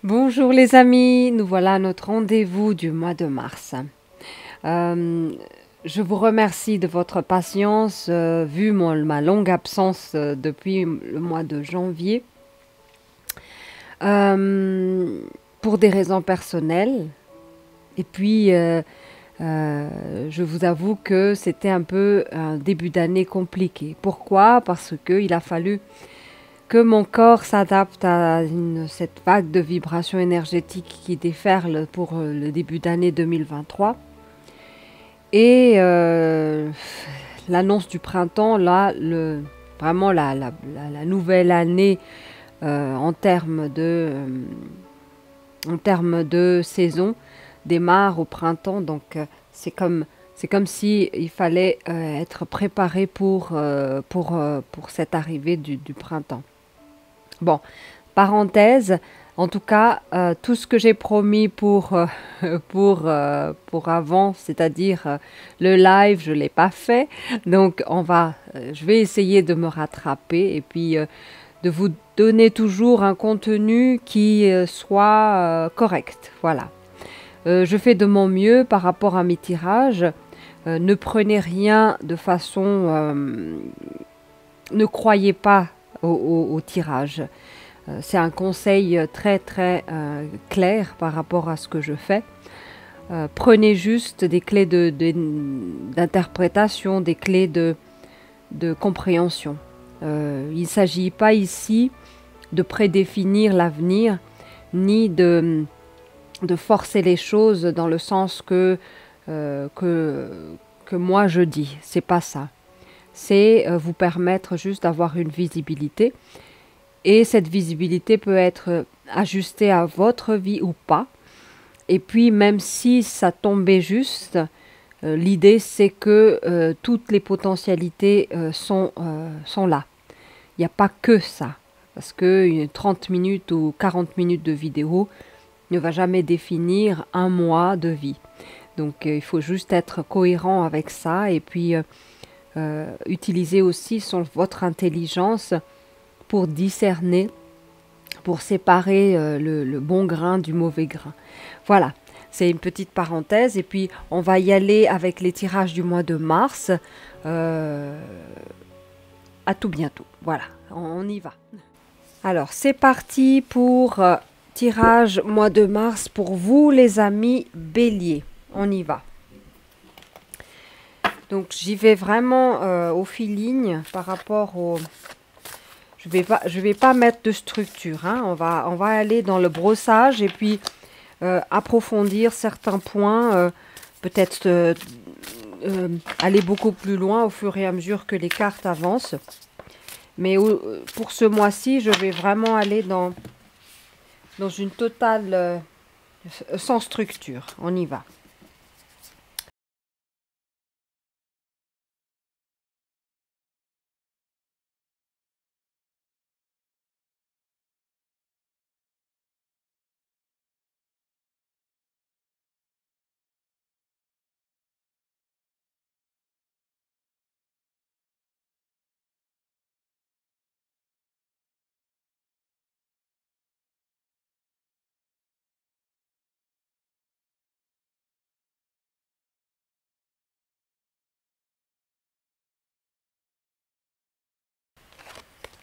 Bonjour les amis, nous voilà à notre rendez-vous du mois de mars. Euh, je vous remercie de votre patience, vu ma longue absence depuis le mois de janvier, euh, pour des raisons personnelles. Et puis, je vous avoue que c'était un peu un début d'année compliqué. Pourquoi? Parce qu'il a fallu que mon corps s'adapte à cette vague de vibrations énergétiques qui déferle pour le début d'année 2023. Et l'annonce du printemps, là, vraiment la nouvelle année en termes de saison démarre au printemps. Donc, c'est comme si il fallait être préparé pour cette arrivée du printemps. Bon, parenthèse, en tout cas, tout ce que j'ai promis pour avant, c'est-à-dire le live, je ne l'ai pas fait. Donc, je vais essayer de me rattraper et puis de vous donner toujours un contenu qui soit correct. Voilà. Je fais de mon mieux par rapport à mes tirages. Ne prenez rien de façon... ne croyez pas au tirage. C'est un conseil très très clair par rapport à ce que je fais. Prenez juste des clés d'interprétation, des clés de compréhension. Il ne s'agit pas ici de prédéfinir l'avenir, ni de forcer les choses dans le sens que moi je dis. C'est pas ça. C'est vous permettre juste d'avoir une visibilité. Et cette visibilité peut être ajustée à votre vie ou pas. Et puis même si ça tombait juste, l'idée c'est que toutes les potentialités sont là. Il n'y a pas que ça. Parce que 30 minutes ou 40 minutes de vidéo ne va jamais définir un mois de vie. Donc il faut juste être cohérent avec ça et puis utiliser aussi votre intelligence pour discerner, pour séparer le bon grain du mauvais grain. Voilà, c'est une petite parenthèse. Et puis, on va y aller avec les tirages du mois de mars. À tout bientôt. Voilà, on y va. Alors, c'est parti pour tirage mois de mars pour vous, les amis béliers. On y va. Donc, j'y vais vraiment au feeling par rapport au... Je vais pas mettre de structure, hein. On va aller dans le brossage et puis approfondir certains points, peut-être aller beaucoup plus loin au fur et à mesure que les cartes avancent. Mais pour ce mois-ci, je vais vraiment aller dans une totale sans structure. On y va.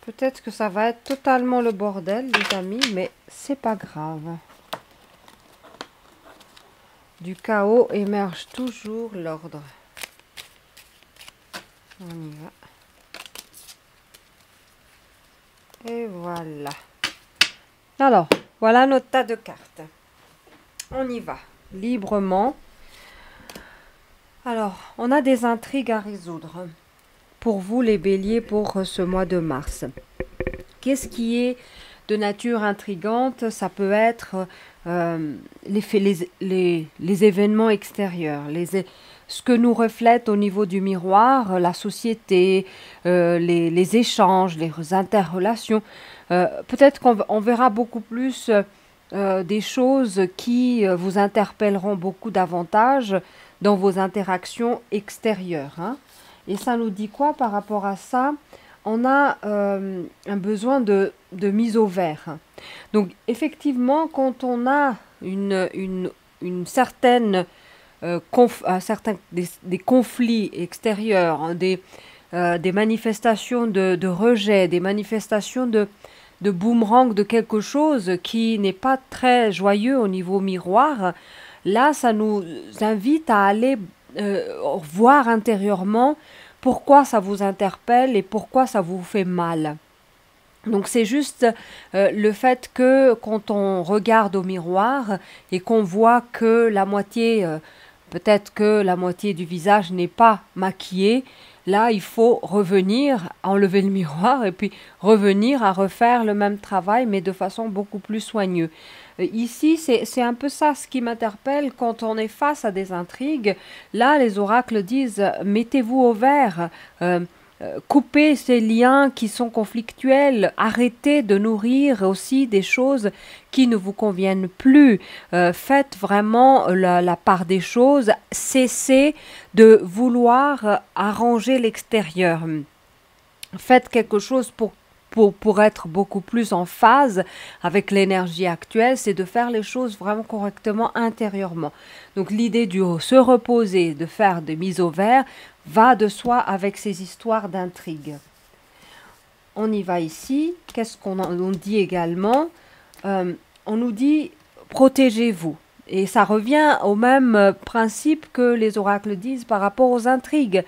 Peut-être que ça va être totalement le bordel, les amis, mais c'est pas grave. Du chaos émerge toujours l'ordre. On y va. Et voilà. Alors, voilà notre tas de cartes. On y va, librement. Alors, on a des intrigues à résoudre. Pour vous, les béliers, pour ce mois de mars. Qu'est-ce qui est de nature intrigante? Ça peut être les événements extérieurs, ce que nous reflète au niveau du miroir, la société, les échanges, les interrelations. Peut-être qu'on verra beaucoup plus des choses qui vous interpelleront beaucoup davantage dans vos interactions extérieures, hein. Et ça nous dit quoi par rapport à ça? On a un besoin de mise au vert. Donc effectivement, quand on a une certaine des conflits extérieurs, hein, des manifestations de rejet, des manifestations de boomerang de quelque chose qui n'est pas très joyeux au niveau miroir, là, ça nous invite à aller voir intérieurement pourquoi ça vous interpelle et pourquoi ça vous fait mal. Donc c'est juste le fait que quand on regarde au miroir et qu'on voit que la moitié, peut-être que la moitié du visage n'est pas maquillée, là il faut revenir, enlever le miroir et puis revenir à refaire le même travail mais de façon beaucoup plus soigneuse. Ici, c'est un peu ça ce qui m'interpelle quand on est face à des intrigues. Là, les oracles disent mettez-vous au vert. Coupez ces liens qui sont conflictuels, arrêtez de nourrir aussi des choses qui ne vous conviennent plus, faites vraiment la part des choses, cessez de vouloir arranger l'extérieur, faites quelque chose pour être beaucoup plus en phase avec l'énergie actuelle, c'est de faire les choses vraiment correctement intérieurement. Donc l'idée du se reposer, de faire des mises au vert, va de soi avec ces histoires d'intrigue. On y va ici. Qu'est-ce qu'on dit également? On nous dit protégez-vous. Et ça revient au même principe que les oracles disent par rapport aux intrigues.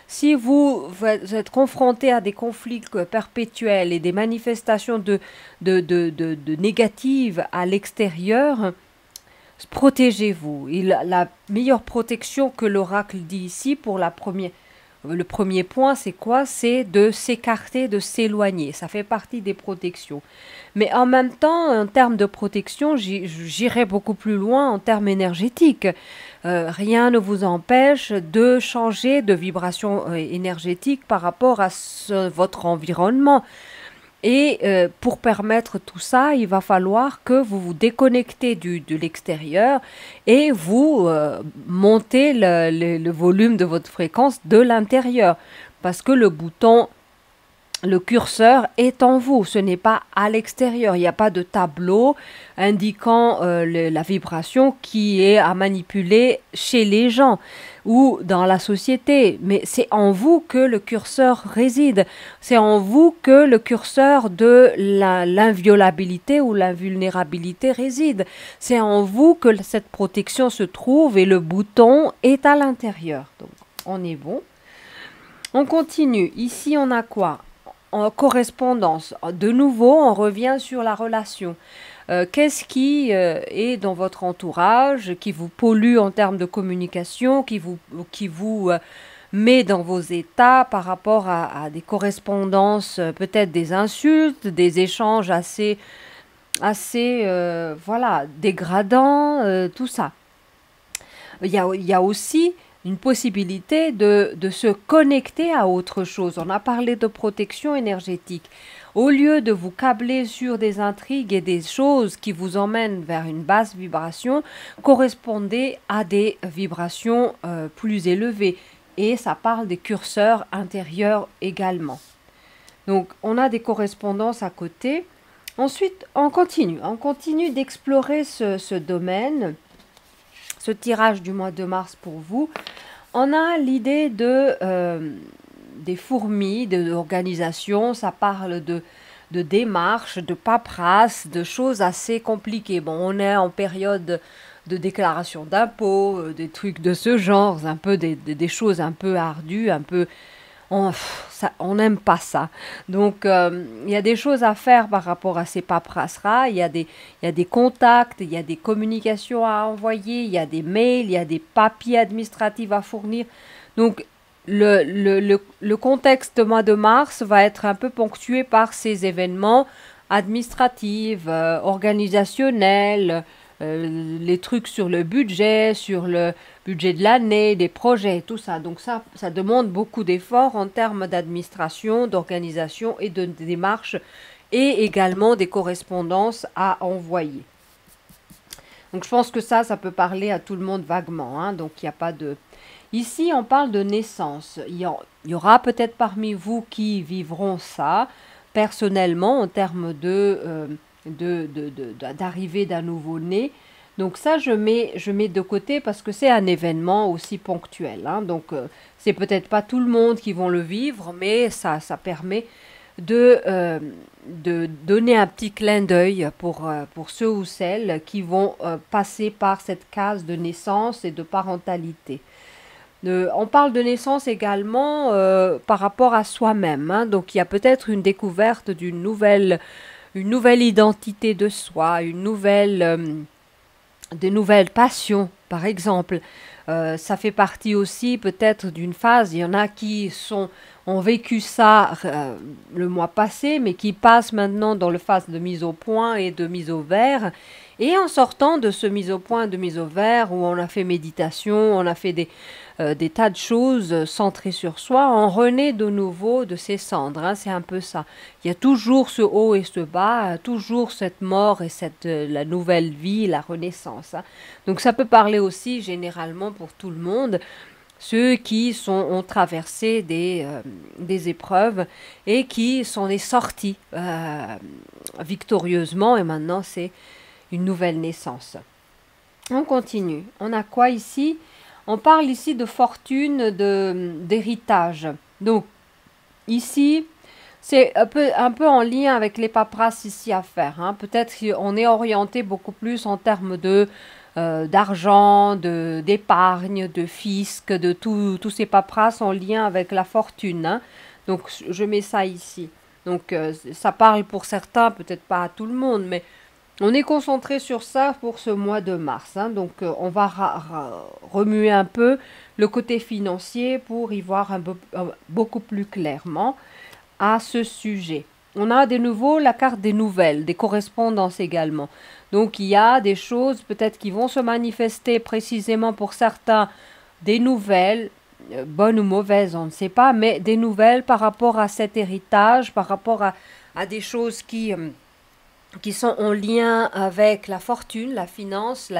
Si vous êtes confronté à des conflits perpétuels et des manifestations de négatives à l'extérieur, protégez-vous. La meilleure protection que l'oracle dit ici pour le premier point, c'est quoi? C'est de s'écarter, de s'éloigner. Ça fait partie des protections. Mais en même temps, en termes de protection, j'irai beaucoup plus loin en termes énergétiques. Rien ne vous empêche de changer de vibration énergétique par rapport à votre environnement. Et pour permettre tout ça, il va falloir que vous vous déconnectez de l'extérieur et vous montez le volume de votre fréquence de l'intérieur. Parce que le bouton, le curseur est en vous, ce n'est pas à l'extérieur. Il n'y a pas de tableau indiquant la vibration qui est à manipuler chez les gens ou dans la société. Mais c'est en vous que le curseur réside. C'est en vous que le curseur de l'inviolabilité ou l'invulnérabilité réside. C'est en vous que cette protection se trouve et le bouton est à l'intérieur. Donc, on est bon. On continue. Ici, on a quoi? En correspondance. De nouveau, on revient sur la relation. Qu'est-ce qui est dans votre entourage, qui vous pollue en termes de communication, qui vous met dans vos états par rapport à des correspondances, peut-être des insultes, des échanges assez voilà, dégradants, tout ça. Il y a aussi une possibilité de se connecter à autre chose. On a parlé de protection énergétique. Au lieu de vous câbler sur des intrigues et des choses qui vous emmènent vers une basse vibration, correspondez à des vibrations plus élevées. Et ça parle des curseurs intérieurs également. Donc, on a des correspondances à côté. Ensuite, on continue d'explorer ce domaine. Ce tirage du mois de mars pour vous, on a l'idée des fourmis, d'organisation, ça parle de démarches, de paperasse, de choses assez compliquées. Bon, on est en période de déclaration d'impôts, des trucs de ce genre, un peu des choses un peu ardues, un peu... On n'aime pas ça. Donc, il y a des choses à faire par rapport à ces paperasses-là. Il y a des contacts, il y a des communications à envoyer, il y a des mails, il y a des papiers administratifs à fournir. Donc, le contexte du mois de mars va être un peu ponctué par ces événements administratifs, organisationnels, les trucs sur le budget de l'année, des projets, tout ça. Donc ça demande beaucoup d'efforts en termes d'administration, d'organisation et de démarches et également des correspondances à envoyer. Donc je pense que ça peut parler à tout le monde vaguement, hein, donc il n'y a pas de... Ici, on parle de naissance. Il y aura peut-être parmi vous qui vivront ça personnellement en termes de d'arrivée d'un nouveau-né. Donc ça, je mets de côté parce que c'est un événement aussi ponctuel, hein. Donc, c'est peut-être pas tout le monde qui vont le vivre, mais ça permet de donner un petit clin d'œil pour ceux ou celles qui vont passer par cette case de naissance et de parentalité. On parle de naissance également par rapport à soi-même, hein. Donc il y a peut-être une découverte une nouvelle identité de soi, de nouvelles passions, par exemple. Ça fait partie aussi peut-être d'une phase. Il y en a qui ont vécu ça le mois passé, mais qui passent maintenant dans la phase de mise au point et de mise au vert. Et en sortant de ce mise au point, de mise au vert, où on a fait méditation, on a fait des tas de choses centrées sur soi, on renaît de nouveau de ses cendres, hein, c'est un peu ça. Il y a toujours ce haut et ce bas, toujours cette mort et la nouvelle vie, la renaissance, hein. Donc ça peut parler aussi généralement pour tout le monde, ceux qui ont traversé des épreuves et qui sont sortis victorieusement, et maintenant c'est une nouvelle naissance. On continue. On a quoi ici? On parle ici de fortune, d'héritage. Donc, ici, c'est un peu en lien avec les paperasses ici à faire, hein. Peut-être qu'on est orienté beaucoup plus en termes d'argent, d'épargne, de fisc, de tous ces paperasses en lien avec la fortune, hein. Donc, je mets ça ici. Donc, ça parle pour certains, peut-être pas à tout le monde, mais on est concentré sur ça pour ce mois de mars, hein. Donc, on va remuer un peu le côté financier pour y voir beaucoup plus clairement à ce sujet. On a de nouveau la carte des nouvelles, des correspondances également. Donc, il y a des choses peut-être qui vont se manifester précisément pour certains, des nouvelles, bonnes ou mauvaises, on ne sait pas, mais des nouvelles par rapport à cet héritage, par rapport à des choses qui sont en lien avec la fortune, la finance,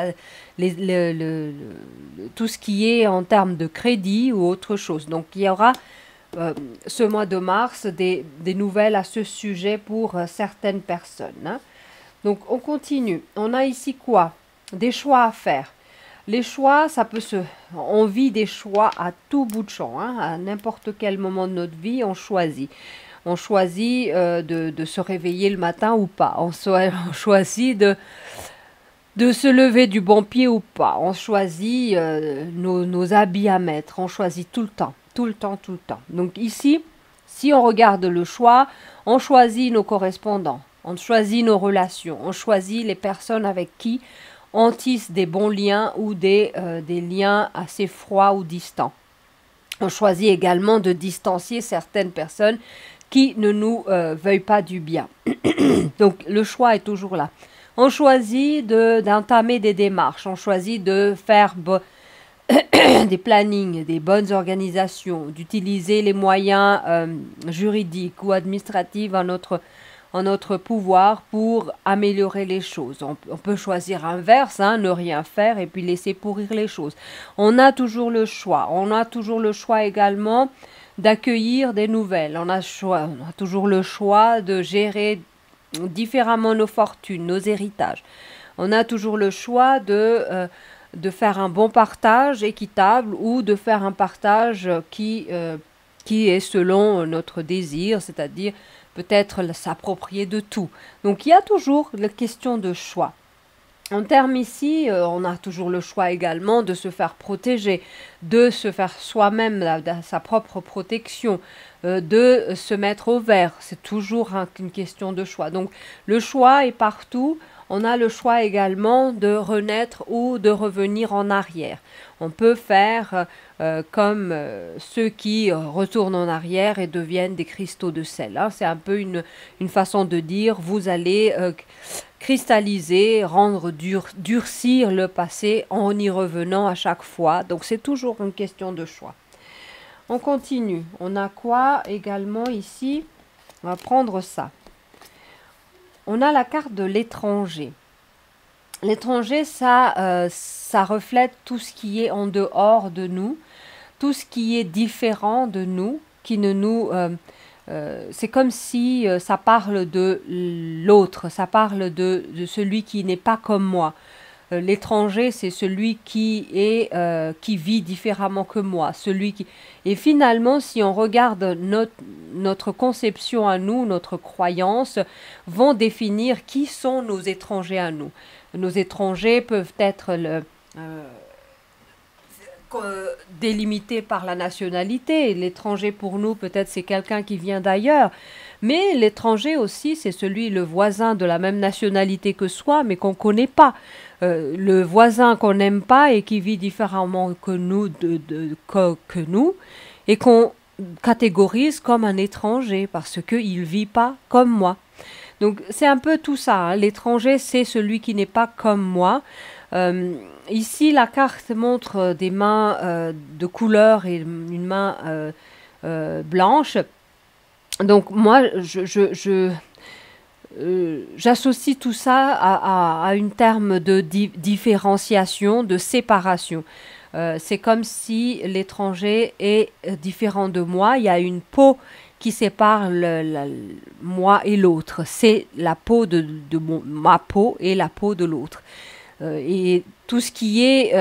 tout ce qui est en termes de crédit ou autre chose. Donc, il y aura ce mois de mars des nouvelles à ce sujet pour certaines personnes, hein. Donc, on continue. On a ici quoi? Des choix à faire. Les choix, on vit des choix à tout bout de champ, hein. À n'importe quel moment de notre vie, on choisit. On choisit de se réveiller le matin ou pas. On choisit de se lever du bon pied ou pas. On choisit nos habits à mettre. On choisit tout le temps, tout le temps, tout le temps. Donc ici, si on regarde le choix, on choisit nos correspondants. On choisit nos relations. On choisit les personnes avec qui on tisse des bons liens ou des liens assez froids ou distants. On choisit également de distancier certaines personnes qui ne nous veuillent pas du bien. Donc, le choix est toujours là. On choisit d'entamer des démarches, on choisit de faire des plannings, des bonnes organisations, d'utiliser les moyens juridiques ou administratifs en notre pouvoir pour améliorer les choses. On peut choisir inverse, hein, ne rien faire et puis laisser pourrir les choses. On a toujours le choix. On a toujours le choix également d'accueillir des nouvelles. On a toujours le choix de gérer différemment nos fortunes, nos héritages. On a toujours le choix de faire un bon partage équitable ou de faire un partage qui est selon notre désir, c'est-à-dire peut-être s'approprier de tout. Donc il y a toujours la question de choix. En termes ici, on a toujours le choix également de se faire protéger, de se faire soi-même sa propre protection, de se mettre au vert. C'est toujours une question de choix. Donc le choix est partout. On a le choix également de renaître ou de revenir en arrière. On peut faire comme ceux qui retournent en arrière et deviennent des cristaux de sel, hein. C'est un peu une façon de dire, vous allez cristalliser, durcir le passé en y revenant à chaque fois. Donc c'est toujours une question de choix. On continue. On a quoi également ici? On va prendre ça. On a la carte de l'étranger. L'étranger, ça reflète tout ce qui est en dehors de nous, tout ce qui est différent de nous, qui ne nous c'est comme si ça parle de l'autre, ça parle de celui qui n'est pas comme moi. L'étranger, c'est celui qui vit différemment que moi, celui qui... Et finalement, si on regarde notre conception à nous, notre croyance, vont définir qui sont nos étrangers à nous. Nos étrangers peuvent être délimités par la nationalité. L'étranger pour nous, peut-être c'est quelqu'un qui vient d'ailleurs. Mais l'étranger aussi, c'est le voisin de la même nationalité que soi, mais qu'on ne connaît pas. Le voisin qu'on n'aime pas et qui vit différemment que nous, que nous, et qu'on catégorise comme un étranger parce qu'il ne vit pas comme moi. Donc c'est un peu tout ça, hein. L'étranger, c'est celui qui n'est pas comme moi. Ici, la carte montre des mains de couleur et une main blanche. Donc moi, j'associe tout ça à une terme de différenciation, de séparation. C'est comme si l'étranger est différent de moi. Il y a une peau qui sépare moi et l'autre. C'est la peau de ma peau et la peau de l'autre. Et tout ce qui est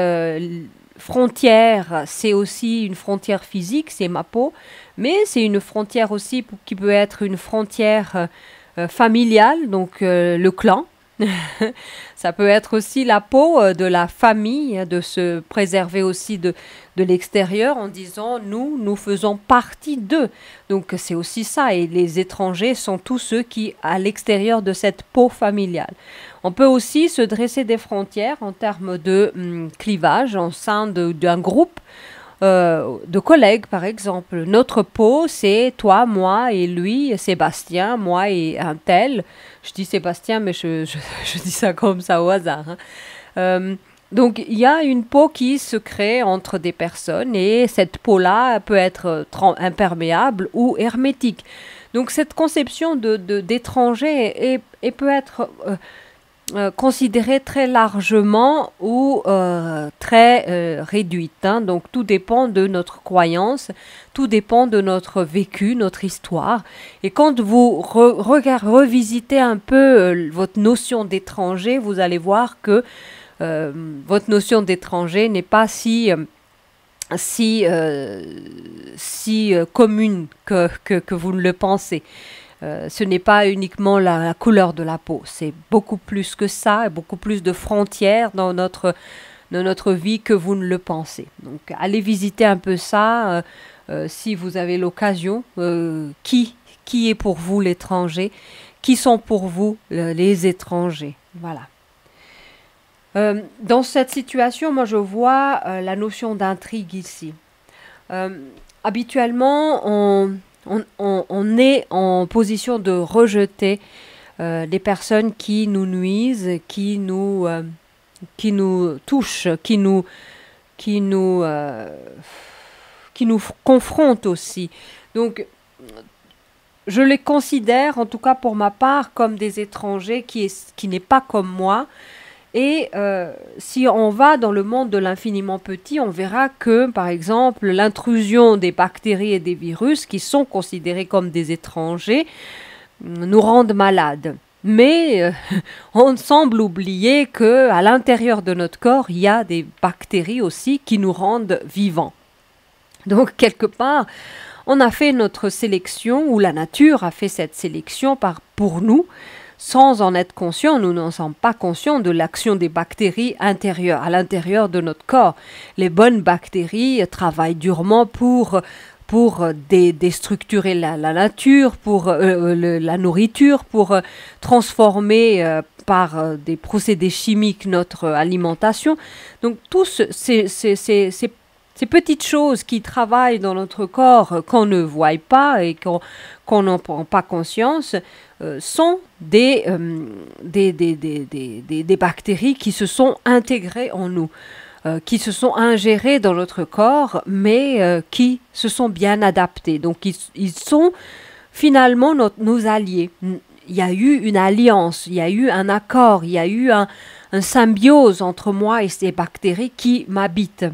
frontière, c'est aussi une frontière physique, c'est ma peau, mais c'est une frontière aussi qui peut être une frontière familiale, donc le clan. Ça peut être aussi la peau de la famille, de se préserver aussi de l'extérieur en disant nous faisons partie d'eux. Donc c'est aussi ça, et les étrangers sont tous ceux qui à l'extérieur de cette peau familiale. On peut aussi se dresser des frontières en termes de clivage au sein d'un groupe de collègues, par exemple. Notre peau, c'est toi, moi et lui, Sébastien, moi et un tel. Je dis Sébastien, mais je dis ça comme ça au hasard. Hein. Donc, il y a une peau qui se crée entre des personnes et cette peau-là peut être imperméable ou hermétique. Donc, cette conception d'étranger peut être considérée très largement ou très réduite. Hein. Donc tout dépend de notre croyance, tout dépend de notre vécu, notre histoire. Et quand vous revisitez un peu votre notion d'étranger, vous allez voir que votre notion d'étranger n'est pas si commune que vous ne le pensez. Ce n'est pas uniquement la couleur de la peau, c'est beaucoup plus que ça, beaucoup plus de frontières dans notre vie que vous ne le pensez. Donc allez visiter un peu ça si vous avez l'occasion. Qui est pour vous l'étranger? Qui sont pour vous les étrangers? Voilà. Dans cette situation, moi je vois la notion d'intrigue ici. Habituellement, on est en position de rejeter les personnes qui nous nuisent, qui nous touchent, qui nous confrontent aussi. Donc, je les considère, en tout cas pour ma part, comme des étrangers qui n'est pas comme moi. Et si on va dans le monde de l'infiniment petit, on verra que, par exemple, l'intrusion des bactéries et des virus, qui sont considérés comme des étrangers, nous rendent malades. Mais on semble oublier qu'à l'intérieur de notre corps, il y a des bactéries aussi qui nous rendent vivants. Donc, quelque part, on a fait notre sélection, ou la nature a fait cette sélection pour nous, sans en être conscient. Nous n'en sommes pas conscients de l'action des bactéries intérieures, à l'intérieur de notre corps. Les bonnes bactéries travaillent durement pour déstructurer la nature, pour la nourriture, pour transformer par des procédés chimiques notre alimentation. Donc, tous ces petites choses qui travaillent dans notre corps qu'on ne voit pas et qu'on n'en prend pas conscience sont des bactéries qui se sont intégrées en nous, qui se sont ingérées dans notre corps, mais qui se sont bien adaptées. Donc ils sont finalement nos alliés. Il y a eu une alliance, il y a eu un accord, il y a eu un symbiose entre moi et ces bactéries qui m'habitent,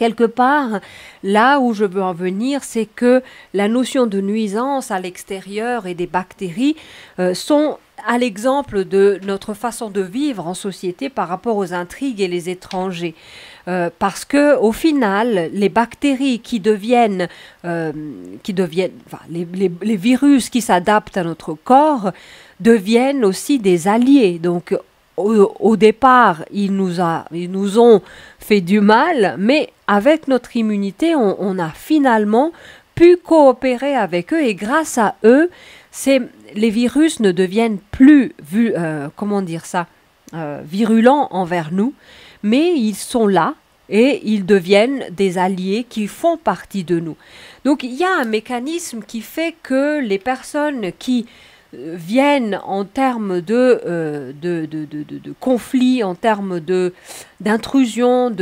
Quelque part, là où je veux en venir, c'est que la notion de nuisance à l'extérieur et des bactéries sont à l'exemple de notre façon de vivre en société par rapport aux intrigues et les étrangers. Parce que au final, les bactéries enfin, les virus qui s'adaptent à notre corps deviennent aussi des alliés. Donc, au départ, ils nous ont fait du mal, mais avec notre immunité, on a finalement pu coopérer avec eux et grâce à eux, les virus ne deviennent plus, virulents envers nous, mais ils sont là et ils deviennent des alliés qui font partie de nous. Donc il y a un mécanisme qui fait que les personnes qui viennent en termes de conflits, en termes d'intrusion,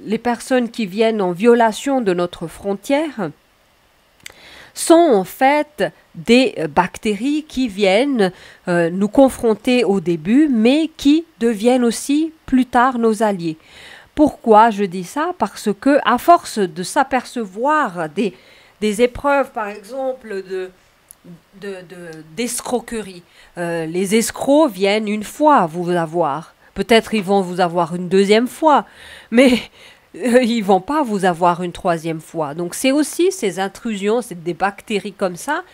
les personnes qui viennent en violation de notre frontière, sont en fait des bactéries qui viennent nous confronter au début, mais qui deviennent aussi plus tard nos alliés. Pourquoi je dis ça? Parce que à force de s'apercevoir des épreuves, par exemple, d'escroquerie, les escrocs viennent une fois vous avoir. Peut-être ils vont vous avoir une deuxième fois, mais ils vont pas vous avoir une troisième fois. Donc c'est aussi ces intrusions, c'est des bactéries comme ça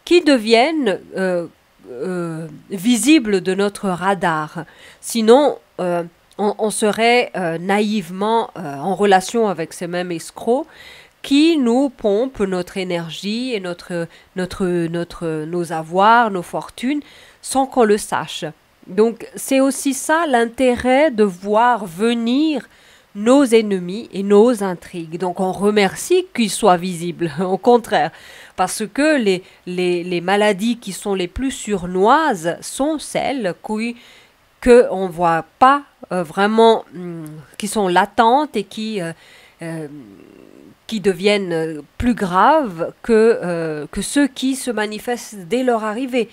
qui deviennent visibles de notre radar. Sinon, on serait naïvement en relation avec ces mêmes escrocs qui nous pompent notre énergie et nos avoirs, nos fortunes, sans qu'on le sache. Donc c'est aussi ça l'intérêt de voir venir nos ennemis et nos intrigues. Donc on remercie qu'ils soient visibles, au contraire, parce que les maladies qui sont les plus sournoises sont celles qu'on ne voit pas vraiment, qui sont latentes et qui deviennent plus graves que ceux qui se manifestent dès leur arrivée.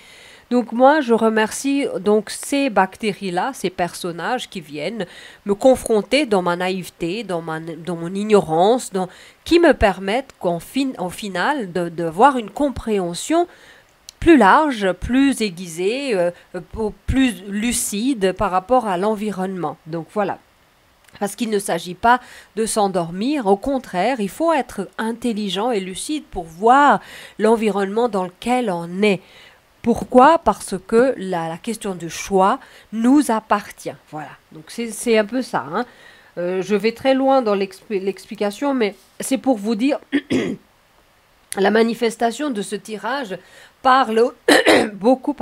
Donc moi, je remercie donc ces bactéries-là, ces personnages qui viennent me confronter dans ma naïveté, dans mon ignorance, qui me permettent au final de voir une compréhension plus large, plus aiguisée, plus lucide par rapport à l'environnement. Donc voilà. Parce qu'il ne s'agit pas de s'endormir, au contraire, il faut être intelligent et lucide pour voir l'environnement dans lequel on est. Pourquoi? Parce que la question du choix nous appartient. Voilà, donc c'est un peu ça. Hein. Je vais très loin dans l'explication, mais c'est pour vous dire, la manifestation de ce tirage parle beaucoup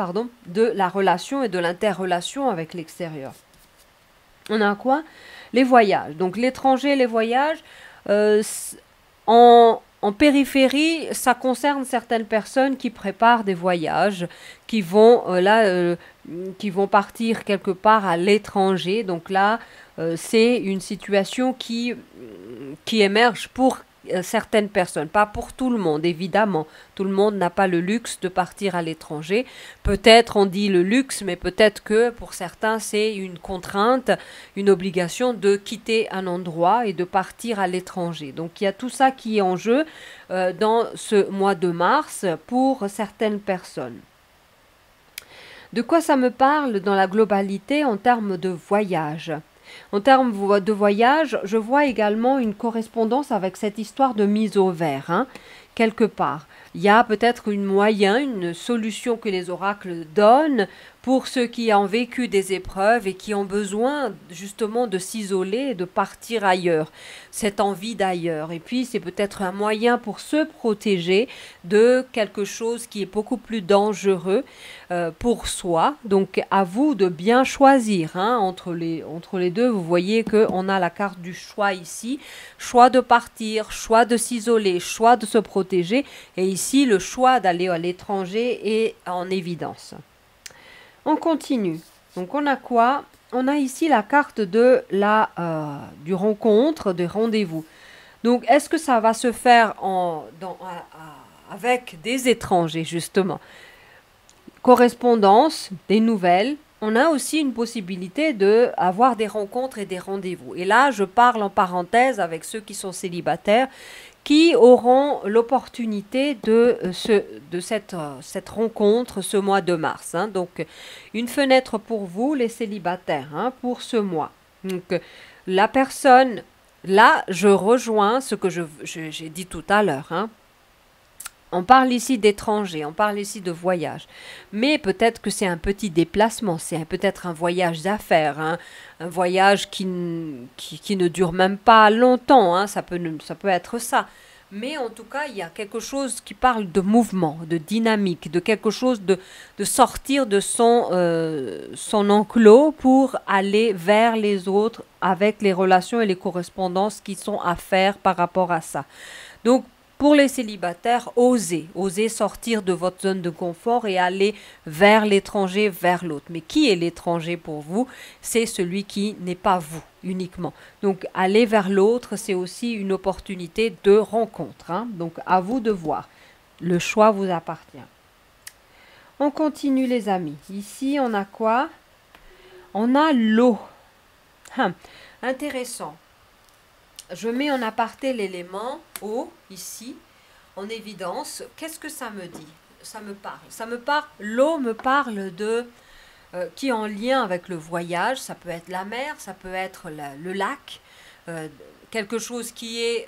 de la relation et de l'interrelation avec l'extérieur. On a quoi? Les voyages. Donc l'étranger, les voyages, en périphérie, ça concerne certaines personnes qui préparent des voyages, qui vont qui vont partir quelque part à l'étranger. Donc là, c'est une situation qui émerge pour certaines personnes, pas pour tout le monde, évidemment. Tout le monde n'a pas le luxe de partir à l'étranger. Peut-être on dit le luxe, mais peut-être que pour certains, c'est une contrainte, une obligation de quitter un endroit et de partir à l'étranger. Donc il y a tout ça qui est en jeu dans ce mois de mars pour certaines personnes. De quoi ça me parle dans la globalité en termes de voyage? En termes de voyage, je vois également une correspondance avec cette histoire de mise au vert, hein, quelque part. Il y a peut-être une solution que les oracles donnent pour ceux qui ont vécu des épreuves et qui ont besoin justement de s'isoler et de partir ailleurs, cette envie d'ailleurs. Et puis c'est peut-être un moyen pour se protéger de quelque chose qui est beaucoup plus dangereux pour soi. Donc à vous de bien choisir hein, entre les deux. Vous voyez qu'on a la carte du choix ici, choix de partir, choix de s'isoler, choix de se protéger. Et ici, le choix d'aller à l'étranger est en évidence. On continue. Donc on a quoi? On a ici la carte de du rencontre, des rendez-vous. Donc est-ce que ça va se faire avec des étrangers justement? Correspondance, des nouvelles, on a aussi une possibilité de avoir des rencontres et des rendez-vous. Et là, je parle en parenthèse avec ceux qui sont célibataires, qui auront l'opportunité de cette rencontre ce mois de mars, hein. Donc, une fenêtre pour vous, les célibataires, hein, pour ce mois. Donc, la personne, là, je rejoins ce que j'ai dit tout à l'heure, hein. On parle ici d'étrangers, on parle ici de voyage. Mais peut-être que c'est un petit déplacement, c'est peut-être un voyage d'affaires, hein, un voyage qui ne dure même pas longtemps, hein, ça peut être ça. Mais en tout cas, il y a quelque chose qui parle de mouvement, de dynamique, de quelque chose de sortir de son enclos pour aller vers les autres avec les relations et les correspondances qui sont à faire par rapport à ça. Donc, pour les célibataires, osez sortir de votre zone de confort et aller vers l'étranger, vers l'autre. Mais qui est l'étranger pour vous? C'est celui qui n'est pas vous uniquement. Donc, aller vers l'autre, c'est aussi une opportunité de rencontre, hein. Donc, à vous de voir. Le choix vous appartient. On continue, les amis. Ici, on a quoi? On a l'eau. Intéressant. Je mets en aparté l'élément eau, ici, en évidence. Qu'est-ce que ça me dit? Ça me parle. L'eau me parle de... qui est en lien avec le voyage. Ça peut être la mer, ça peut être le lac. Quelque chose qui est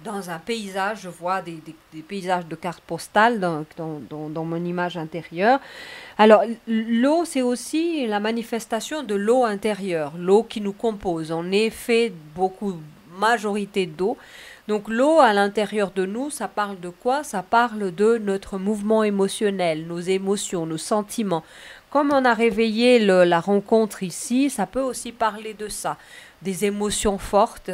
dans un paysage. Je vois des paysages de cartes postales dans mon image intérieure. Alors, l'eau, c'est aussi la manifestation de l'eau intérieure, l'eau qui nous compose. On est fait majorité d'eau. Donc l'eau à l'intérieur de nous, ça parle de quoi? Ça parle de notre mouvement émotionnel, nos émotions, nos sentiments. Comme on a réveillé la rencontre ici, ça peut aussi parler de ça. Des émotions fortes,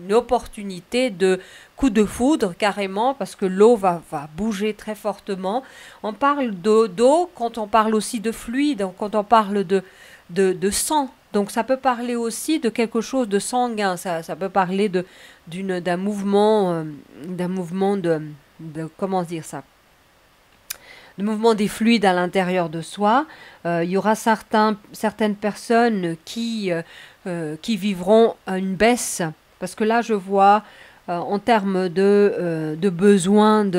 une opportunité de coup de foudre carrément, parce que l'eau va bouger très fortement. On parle d'eau quand on parle aussi de fluide, quand on parle de sang. Donc ça peut parler aussi de quelque chose de sanguin, ça peut parler d'un mouvement, de comment dire ça, le mouvement des fluides à l'intérieur de soi. Il y aura certaines personnes qui vivront une baisse, parce que là je vois en termes de besoins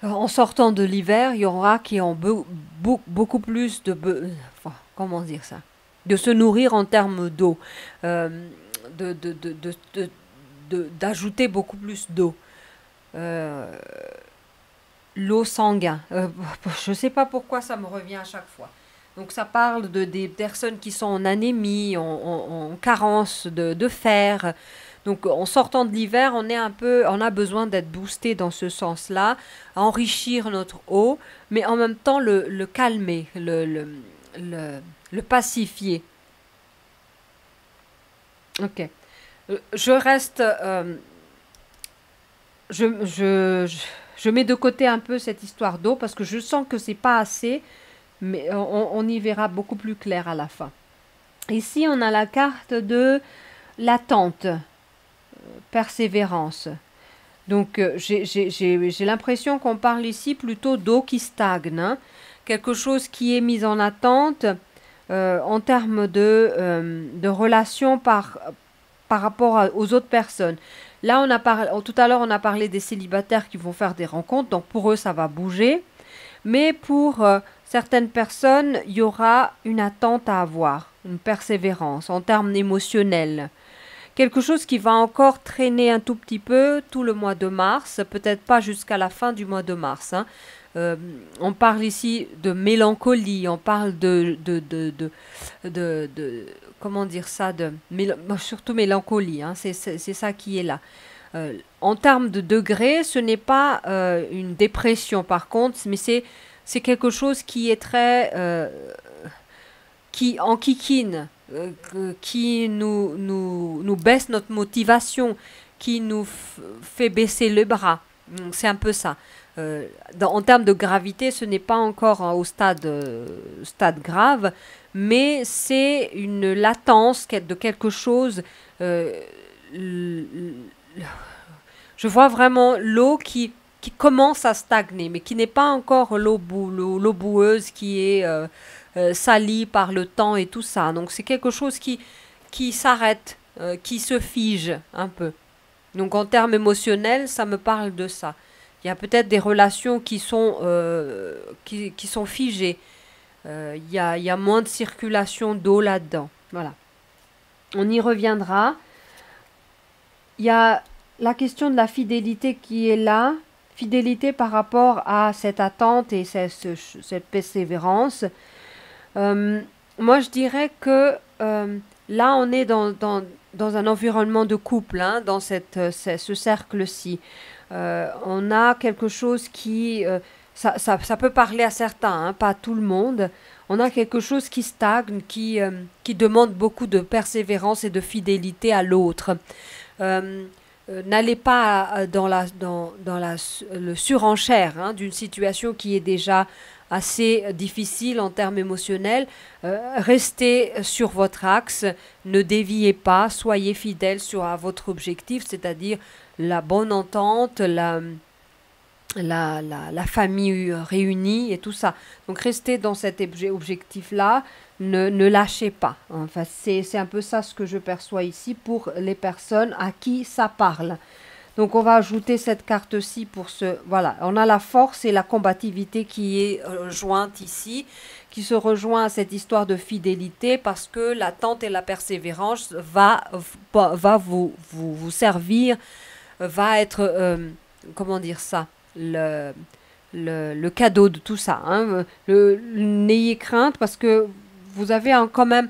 en sortant de l'hiver, il y aura qui ont beaucoup plus comment dire ça, de se nourrir en termes d'eau, d'ajouter beaucoup plus d'eau. L'eau sanguine. Je ne sais pas pourquoi ça me revient à chaque fois. Donc ça parle des personnes qui sont en anémie, en carence de fer. Donc en sortant de l'hiver, on a besoin d'être boosté dans ce sens-là, enrichir notre eau, mais en même temps le calmer, le pacifier. Ok. Je reste... je mets de côté un peu cette histoire d'eau parce que je sens que c'est pas assez, mais on y verra beaucoup plus clair à la fin. Ici, on a la carte de l'attente, persévérance. Donc, j'ai l'impression qu'on parle ici plutôt d'eau qui stagne, hein. Quelque chose qui est mis en attente en termes de relations par rapport aux autres personnes. Là, tout à l'heure, on a parlé des célibataires qui vont faire des rencontres, donc pour eux, ça va bouger. Mais pour certaines personnes, il y aura une attente à avoir, une persévérance en termes émotionnels. Quelque chose qui va encore traîner un tout petit peu tout le mois de mars, peut-être pas jusqu'à la fin du mois de mars, hein. On parle ici de mélancolie, on parle comment dire ça, surtout mélancolie, hein, c'est ça qui est là. En termes de degrés, ce n'est pas une dépression par contre, mais c'est quelque chose qui est très... qui enquiquine, qui nous baisse notre motivation, qui nous fait baisser les bras. C'est un peu ça. En termes de gravité, ce n'est pas encore au stade grave, mais c'est une latence de quelque chose. Je vois vraiment l'eau qui qui commence à stagner, mais qui n'est pas encore l'eau boueuse qui est salie par le temps et tout ça. Donc c'est quelque chose qui s'arrête, qui se fige un peu. Donc en termes émotionnels, ça me parle de ça. Il y a peut-être des relations qui sont figées. Il y a moins de circulation d'eau là-dedans. Voilà. On y reviendra. Il y a la question de la fidélité qui est là. Fidélité par rapport à cette attente et cette persévérance. Moi, je dirais que là, on est dans un environnement de couple, hein, dans ce cercle-ci. On a quelque chose qui... ça peut parler à certains, hein, pas à tout le monde. On a quelque chose qui stagne, qui demande beaucoup de persévérance et de fidélité à l'autre. N'allez pas le surenchère, hein, d'une situation qui est déjà assez difficile en termes émotionnels. Restez sur votre axe, ne déviez pas, soyez fidèles à votre objectif, c'est-à-dire la bonne entente, la famille réunie et tout ça. Donc restez dans cet objectif-là, ne lâchez pas. Enfin, c'est un peu ça ce que je perçois ici pour les personnes à qui ça parle. Donc on va ajouter cette carte-ci pour ce... Voilà, on a la force et la combativité qui est jointe ici, qui se rejoint à cette histoire de fidélité parce que l'attente et la persévérance va vous servir, va être... comment dire ça, le cadeau de tout ça. Hein. N'ayez crainte parce que vous avez quand même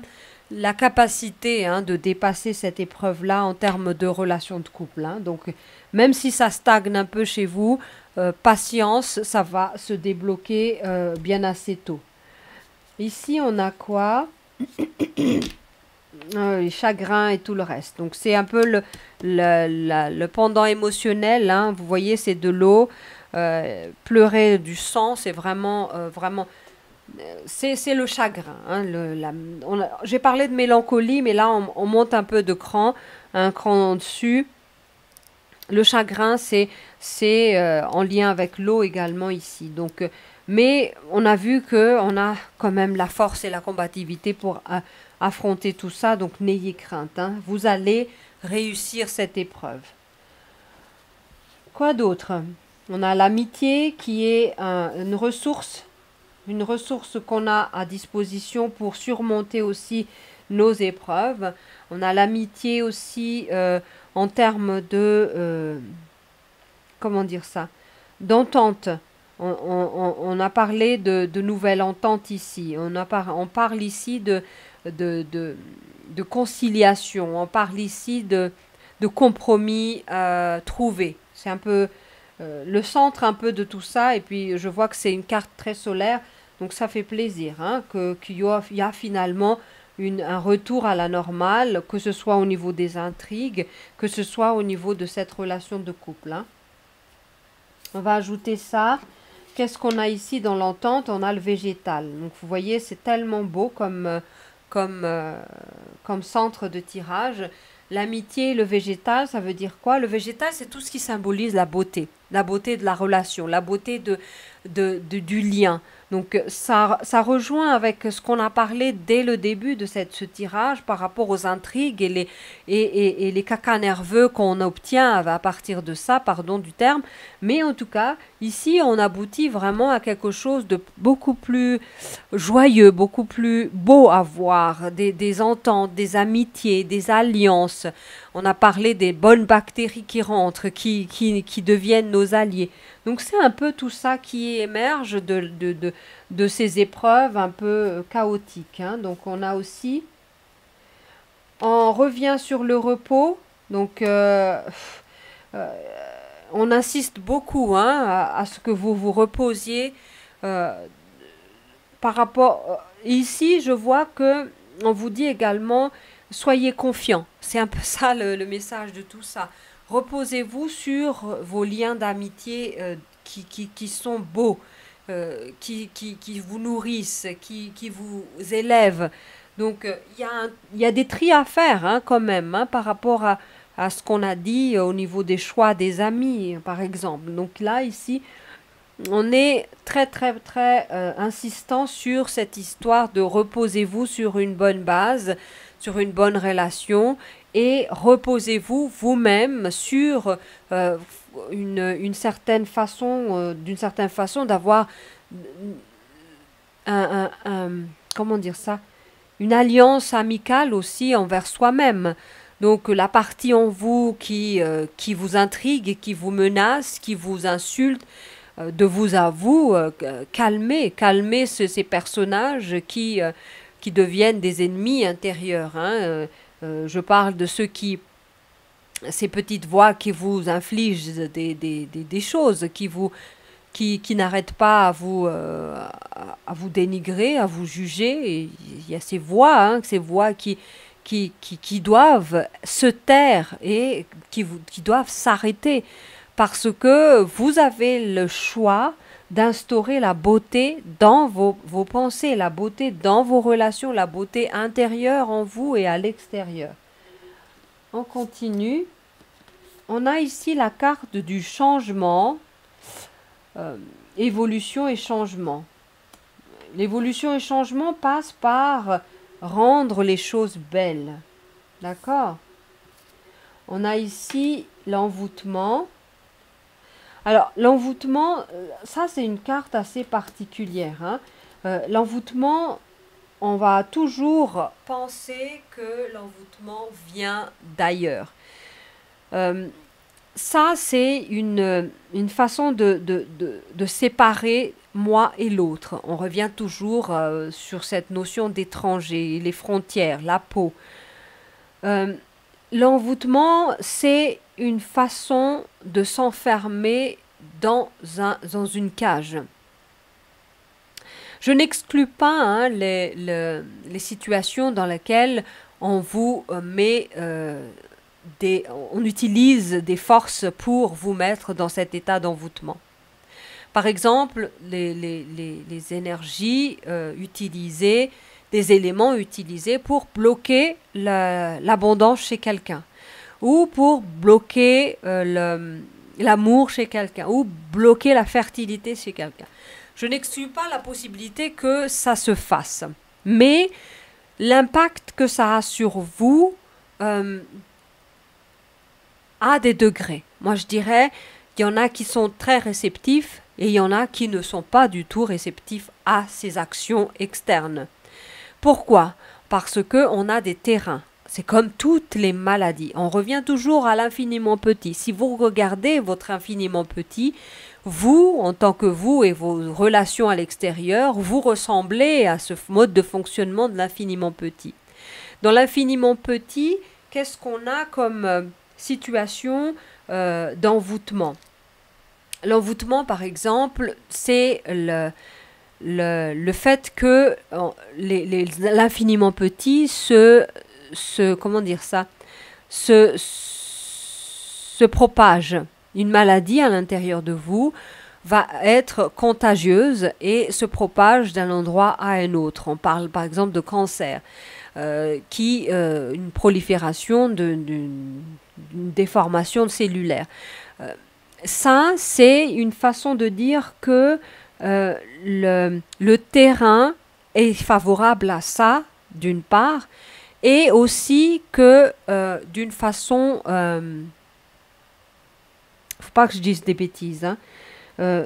la capacité, hein, de dépasser cette épreuve-là en termes de relation de couple. Hein. Donc, même si ça stagne un peu chez vous, patience, ça va se débloquer bien assez tôt. Ici, on a quoi? Les chagrins et tout le reste. Donc, c'est un peu le pendant émotionnel. Hein. Vous voyez, c'est de l'eau. Pleurer du sang, c'est vraiment... c'est le chagrin. Hein, j'ai parlé de mélancolie, mais là, on monte un peu de cran, un cran en dessus. Le chagrin, c'est en lien avec l'eau également ici. Donc, mais on a vu qu'on a quand même la force et la combativité pour affronter tout ça. Donc, n'ayez crainte. Hein, vous allez réussir cette épreuve. Quoi d'autre? On a l'amitié qui est une ressource qu'on a à disposition pour surmonter aussi nos épreuves. On a l'amitié aussi en termes de... comment dire ça? D'entente. On a parlé de nouvelle entente ici. On parle ici de conciliation. On parle ici de compromis trouvés. C'est un peu... le centre un peu de tout ça, et puis je vois que c'est une carte très solaire, donc ça fait plaisir, hein, qu'il y a finalement un retour à la normale, que ce soit au niveau des intrigues, que ce soit au niveau de cette relation de couple. Hein. On va ajouter ça. Qu'est-ce qu'on a ici dans l'entente? On a le végétal. Donc vous voyez, c'est tellement beau comme centre de tirage. L'amitié, le végétal, ça veut dire quoi? Le végétal, c'est tout ce qui symbolise la beauté de la relation, la beauté du lien. Donc ça rejoint avec ce qu'on a parlé dès le début de ce tirage par rapport aux intrigues et les cacas nerveux qu'on obtient à partir de ça, pardon du terme. Mais en tout cas, ici, on aboutit vraiment à quelque chose de beaucoup plus joyeux, beaucoup plus beau à voir, des ententes, des amitiés, des alliances. On a parlé des bonnes bactéries qui rentrent, qui deviennent nos alliés. Donc c'est un peu tout ça qui émerge de ces épreuves un peu chaotiques. Hein. Donc on a aussi... On revient sur le repos. Donc on insiste beaucoup, hein, à ce que vous vous reposiez par rapport... ici, je vois que on vous dit également... Soyez confiants, c'est un peu ça le message de tout ça. Reposez-vous sur vos liens d'amitié qui sont beaux, qui vous nourrissent, qui vous élèvent. Donc il y a des tris à faire, hein, quand même, hein, par rapport à ce qu'on a dit au niveau des choix des amis, par exemple. Donc là, ici, on est très très très insistant sur cette histoire de reposez-vous sur une bonne base, sur une bonne relation et reposez-vous vous-même sur une certaine façon, d'une certaine façon d'avoir comment dire ça, une alliance amicale aussi envers soi-même. Donc la partie en vous qui vous intrigue, qui vous menace, qui vous insulte, de vous à vous, calmer ces personnages qui deviennent des ennemis intérieurs. Hein. Je parle de ces petites voix qui vous infligent des choses, qui n'arrêtent pas à vous dénigrer, à vous juger. Et il y a ces voix qui doivent se taire et qui doivent s'arrêter. Parce que vous avez le choix d'instaurer la beauté dans vos pensées, la beauté dans vos relations, la beauté intérieure en vous et à l'extérieur. On continue. On a ici la carte du changement, évolution et changement. L'évolution et changement passe par rendre les choses belles. D'accord ? On a ici l'envoûtement. Alors, l'envoûtement, ça c'est une carte assez particulière. Hein. L'envoûtement, on va toujours penser que l'envoûtement vient d'ailleurs. Ça, c'est une façon de séparer moi et l'autre. On revient toujours sur cette notion d'étranger, les frontières, la peau. L'envoûtement, c'est une façon de s'enfermer dans une cage. Je n'exclus pas hein, les situations dans lesquelles on vous met on utilise des forces pour vous mettre dans cet état d'envoûtement. Par exemple, les énergies utilisées, des éléments utilisés pour bloquer l'abondance chez quelqu'un, ou pour bloquer l'amour chez quelqu'un, ou bloquer la fertilité chez quelqu'un. Je n'exclus pas la possibilité que ça se fasse, mais l'impact que ça a sur vous a des degrés. Moi, je dirais qu'il y en a qui sont très réceptifs et il y en a qui ne sont pas du tout réceptifs à ces actions externes. Pourquoi ? Parce qu'on a des terrains. C'est comme toutes les maladies. On revient toujours à l'infiniment petit. Si vous regardez votre infiniment petit, vous, en tant que vous et vos relations à l'extérieur, vous ressemblez à ce mode de fonctionnement de l'infiniment petit. Dans l'infiniment petit, qu'est-ce qu'on a comme situation d'envoûtement ? L'envoûtement, par exemple, c'est le fait que l'infiniment petit comment dire ça, se propage. Une maladie à l'intérieur de vous va être contagieuse et se propage d'un endroit à un autre. On parle par exemple de cancer, une prolifération d'une déformation cellulaire. Ça, c'est une façon de dire que le terrain est favorable à ça, d'une part, et aussi que d'une façon... faut pas que je dise des bêtises. Hein,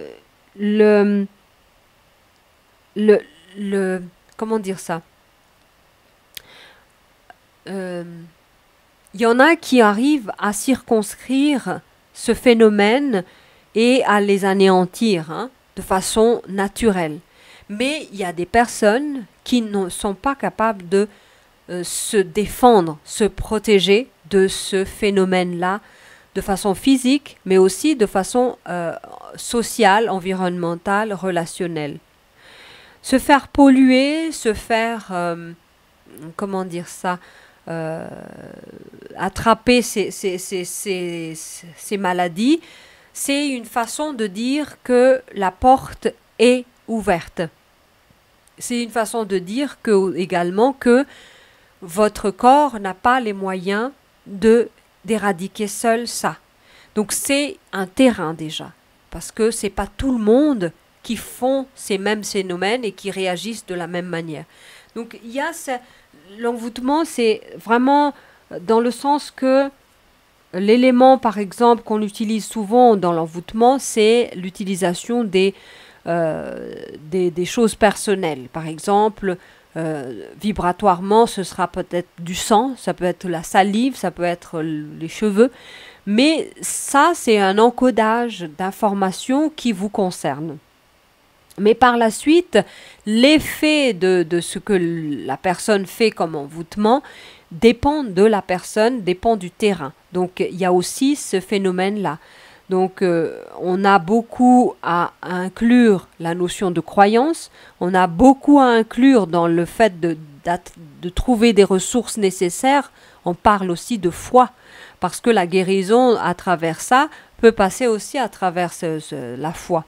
comment dire ça ? Il y en a qui arrivent à circonscrire ce phénomène et à les anéantir hein, de façon naturelle. Mais il y a des personnes qui ne sont pas capables de se défendre, se protéger de ce phénomène-là de façon physique, mais aussi de façon sociale, environnementale, relationnelle. Se faire polluer, se faire, comment dire ça, attraper ces maladies, c'est une façon de dire que la porte est ouverte. C'est une façon de dire également que votre corps n'a pas les moyens de d'éradiquer seul ça. Donc c'est un terrain déjà, parce que c'est pas tout le monde qui font ces mêmes phénomènes et qui réagissent de la même manière. Donc il y a l'envoûtement, c'est vraiment dans le sens que l'élément, par exemple, qu'on utilise souvent dans l'envoûtement, c'est l'utilisation des choses personnelles. Par exemple, vibratoirement, ce sera peut-être du sang, ça peut être la salive, ça peut être les cheveux. Mais ça, c'est un encodage d'informations qui vous concerne. Mais par la suite, l'effet de ce que la personne fait comme envoûtement dépend de la personne, dépend du terrain. Donc, il y a aussi ce phénomène-là. Donc, on a beaucoup à inclure la notion de croyance, on a beaucoup à inclure dans le fait de trouver des ressources nécessaires. On parle aussi de foi, parce que la guérison, à travers ça, peut passer aussi à travers la foi.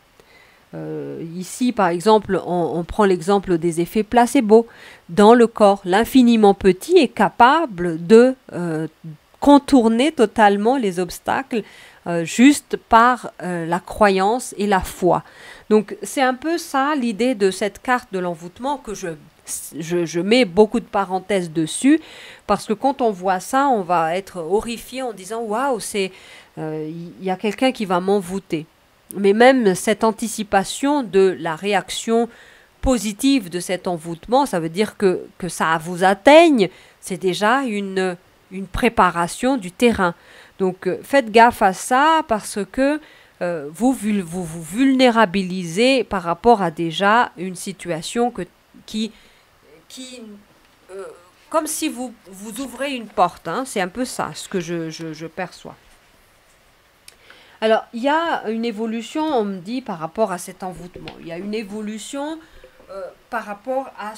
Ici, par exemple, on prend l'exemple des effets placebo. Dans le corps, l'infiniment petit est capable de contourner totalement les obstacles juste par la croyance et la foi. Donc, c'est un peu ça l'idée de cette carte de l'envoûtement que je mets beaucoup de parenthèses dessus, parce que quand on voit ça, on va être horrifié en disant « Waouh, il y a quelqu'un qui va m'envoûter ». Mais même cette anticipation de la réaction positive de cet envoûtement, ça veut dire que ça vous atteigne, c'est déjà une préparation du terrain. Donc faites gaffe à ça, parce que vous vulnérabilisez par rapport à déjà une situation qui comme si vous ouvrez une porte, hein, c'est un peu ça ce que je perçois. Alors, il y a une évolution, on me dit, par rapport à cet envoûtement. Il y a une évolution par rapport à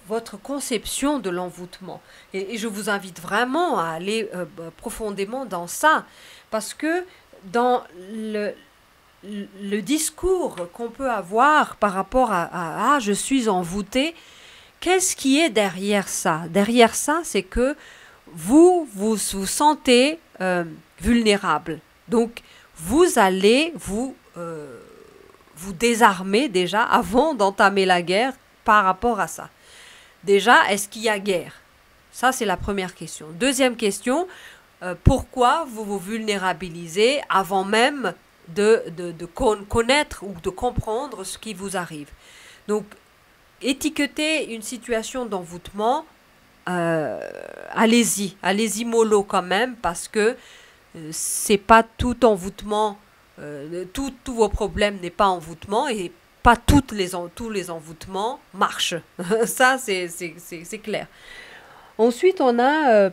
votre conception de l'envoûtement. Et je vous invite vraiment à aller profondément dans ça, parce que dans le discours qu'on peut avoir par rapport à « Ah, je suis envoûté », qu'est-ce qui est derrière ça? Derrière ça, c'est que vous sentez vulnérable. Donc, vous allez vous désarmer déjà avant d'entamer la guerre par rapport à ça. Déjà, est-ce qu'il y a guerre? Ça, c'est la première question. Deuxième question, pourquoi vous vous vulnérabilisez avant même de connaître ou de comprendre ce qui vous arrive? Donc, étiqueter une situation d'envoûtement, allez-y mollo quand même, parce que c'est pas tout envoûtement, tous vos problèmes n'est pas envoûtement, et pas tous les envoûtements marchent. Ça, c'est clair. Ensuite, on a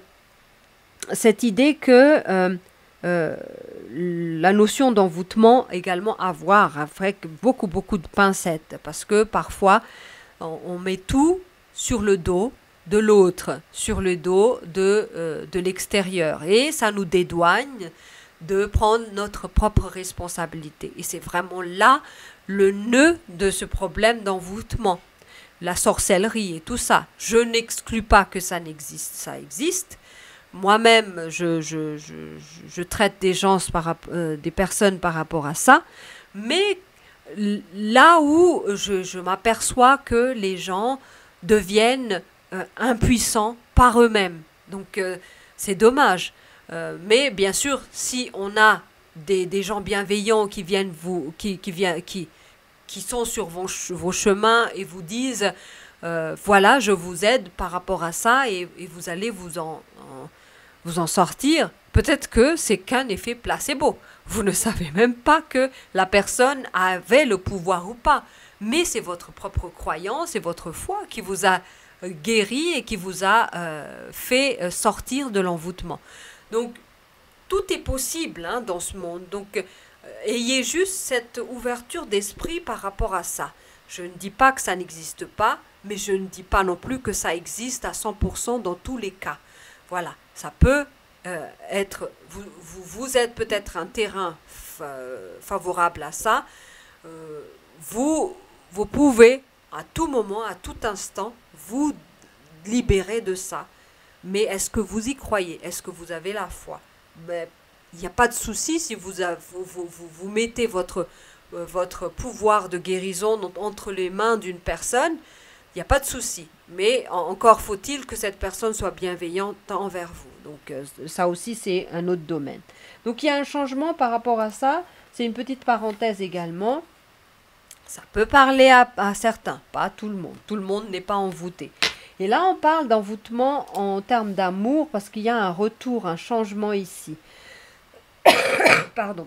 cette idée que la notion d'envoûtement également à voir avec beaucoup de pincettes, parce que parfois, on met tout sur le dos de l'autre, sur le dos de l'extérieur. Et ça nous dédouane de prendre notre propre responsabilité. Et c'est vraiment là le nœud de ce problème d'envoûtement. La sorcellerie et tout ça. Je n'exclus pas que ça n'existe. Ça existe. Moi-même, je traite des gens, des personnes par rapport à ça. Mais là où je m'aperçois que les gens deviennent impuissants par eux-mêmes. Donc, c'est dommage. Mais bien sûr, si on a des gens bienveillants qui viennent qui sont sur vos chemins et vous disent voilà, je vous aide par rapport à ça, et vous allez vous en sortir, peut-être que c'est qu'un effet placebo. Vous ne savez même pas que la personne avait le pouvoir ou pas. Mais c'est votre propre croyance et votre foi qui vous a guéri et qui vous a fait sortir de l'envoûtement. Donc, tout est possible dans ce monde. Donc, ayez juste cette ouverture d'esprit par rapport à ça. Je ne dis pas que ça n'existe pas, mais je ne dis pas non plus que ça existe à 100% dans tous les cas. Voilà, ça peut être... Vous êtes peut-être un terrain favorable à ça. Vous pouvez, à tout moment, à tout instant, vous libérer de ça. Mais est-ce que vous y croyez? Est-ce que vous avez la foi? Mais il n'y a pas de souci si vous mettez votre pouvoir de guérison entre les mains d'une personne, il n'y a pas de souci. Mais encore faut-il que cette personne soit bienveillante envers vous. Donc ça aussi, c'est un autre domaine. Donc il y a un changement par rapport à ça. C'est une petite parenthèse également. Ça peut parler à certains, pas à tout le monde. Tout le monde n'est pas envoûté. Et là, on parle d'envoûtement en termes d'amour parce qu'il y a un retour, un changement ici. Pardon.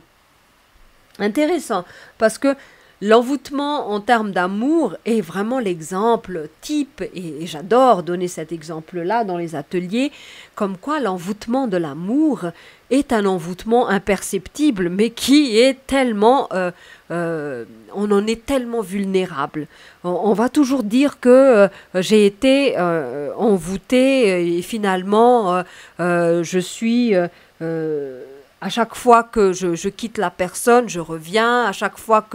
Intéressant, parce que l'envoûtement en termes d'amour est vraiment l'exemple type, et j'adore donner cet exemple-là dans les ateliers, comme quoi l'envoûtement de l'amour est un envoûtement imperceptible, mais qui est tellement, on en est tellement vulnérable. On va toujours dire que j'ai été envoûté et finalement je suis... à chaque fois que je quitte la personne, je reviens. À chaque fois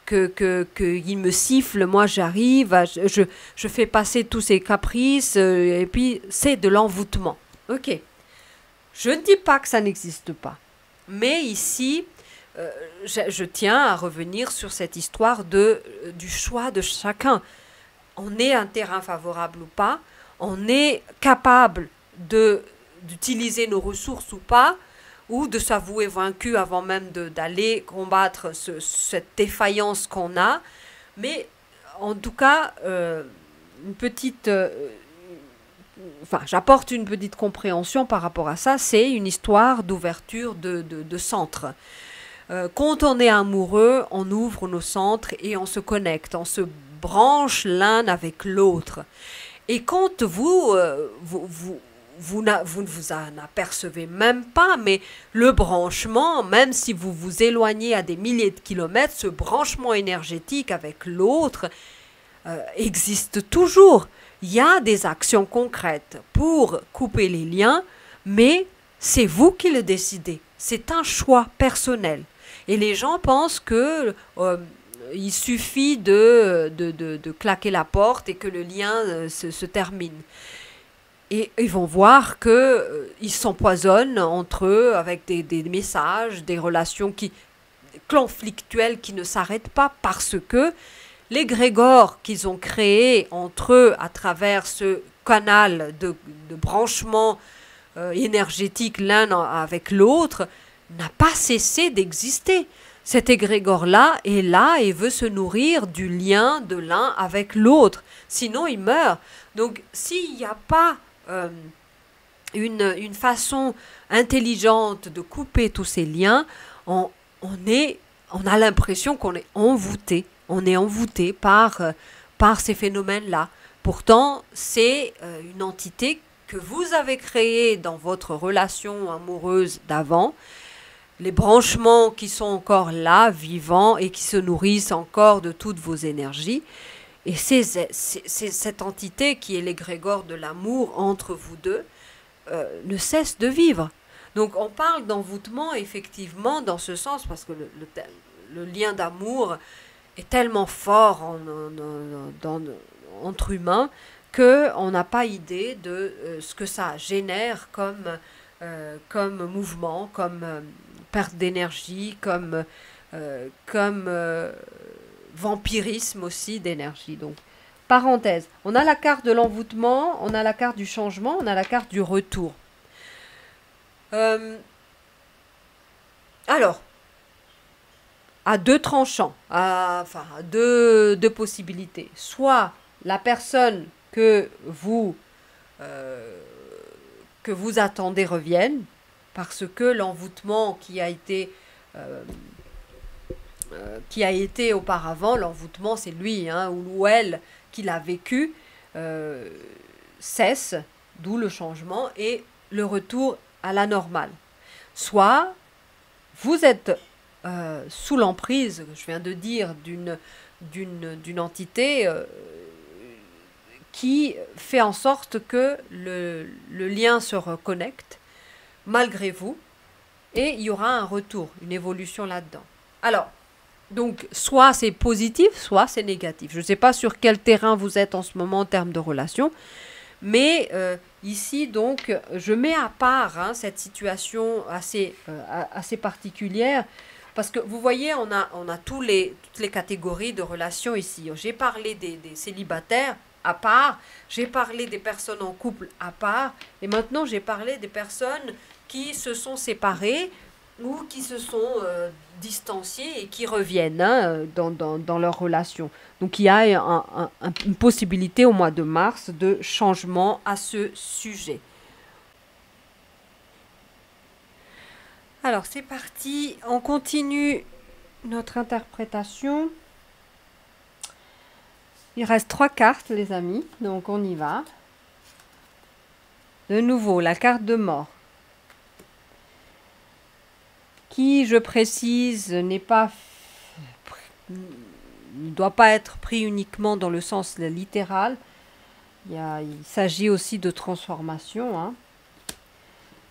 qu'il me siffle, moi j'arrive. Je fais passer tous ces caprices. Et puis, c'est de l'envoûtement. Ok. Je ne dis pas que ça n'existe pas. Mais ici, je tiens à revenir sur cette histoire du choix de chacun. On est un terrain favorable ou pas. On est capable d'utiliser nos ressources ou pas, ou de s'avouer vaincu avant même d'aller combattre cette défaillance qu'on a. Mais en tout cas, j'apporte une petite compréhension par rapport à ça. C'est une histoire d'ouverture de centre. Quand on est amoureux, on ouvre nos centres et on se connecte, on se branche l'un avec l'autre. Et quand vous ne vous en apercevez même pas, mais le branchement, même si vous vous éloignez à des milliers de kilomètres, ce branchement énergétique avec l'autre existe toujours. Il y a des actions concrètes pour couper les liens, mais c'est vous qui le décidez. C'est un choix personnel. Et les gens pensent que il suffit de claquer la porte et que le lien se termine. Et ils vont voir qu'ils s'empoisonnent entre eux avec des messages, des relations conflictuelles qui ne s'arrêtent pas parce que l'égrégore qu'ils ont créé entre eux à travers ce canal de branchement énergétique l'un avec l'autre n'a pas cessé d'exister. Cet égrégore-là est là et veut se nourrir du lien de l'un avec l'autre. Sinon, il meurt. Donc, s'il n'y a pas une façon intelligente de couper tous ces liens, on a l'impression qu'on est envoûté. On est envoûté par ces phénomènes-là. Pourtant, c'est une entité que vous avez créée dans votre relation amoureuse d'avant. Les branchements qui sont encore là, vivants, et qui se nourrissent encore de toutes vos énergies. Et c'est cette entité qui est l'égrégore de l'amour entre vous deux ne cesse de vivre. Donc on parle d'envoûtement effectivement dans ce sens parce que le lien d'amour est tellement fort entre humains qu'on n'a pas idée de ce que ça génère comme mouvement, comme perte d'énergie, comme vampirisme aussi d'énergie. Donc, parenthèse, on a la carte de l'envoûtement, on a la carte du changement, on a la carte du retour. Alors, à deux tranchants, à deux possibilités. Soit la personne que vous attendez revienne, parce que l'envoûtement qui a été auparavant, l'envoûtement c'est lui ou elle qui l'a vécu, cesse, d'où le changement et le retour à la normale. Soit vous êtes sous l'emprise, je viens de dire, d'une entité qui fait en sorte que le lien se reconnecte malgré vous et il y aura un retour, une évolution là-dedans. Alors, donc, soit c'est positif, soit c'est négatif. Je ne sais pas sur quel terrain vous êtes en ce moment en termes de relation, Mais ici, donc, je mets à part hein, cette situation assez particulière, parce que vous voyez, on a toutes les catégories de relations ici. J'ai parlé des célibataires à part, j'ai parlé des personnes en couple à part, et maintenant j'ai parlé des personnes qui se sont séparées ou qui se sont distanciées et qui reviennent hein, dans leur relation. Donc il y a une possibilité au mois de mars de changement à ce sujet. Alors c'est parti, on continue notre interprétation. Il reste 3 cartes les amis, donc on y va. De nouveau, la carte de mort, qui, je précise, ne doit pas être pris uniquement dans le sens littéral. Il s'agit aussi de transformation. Hein.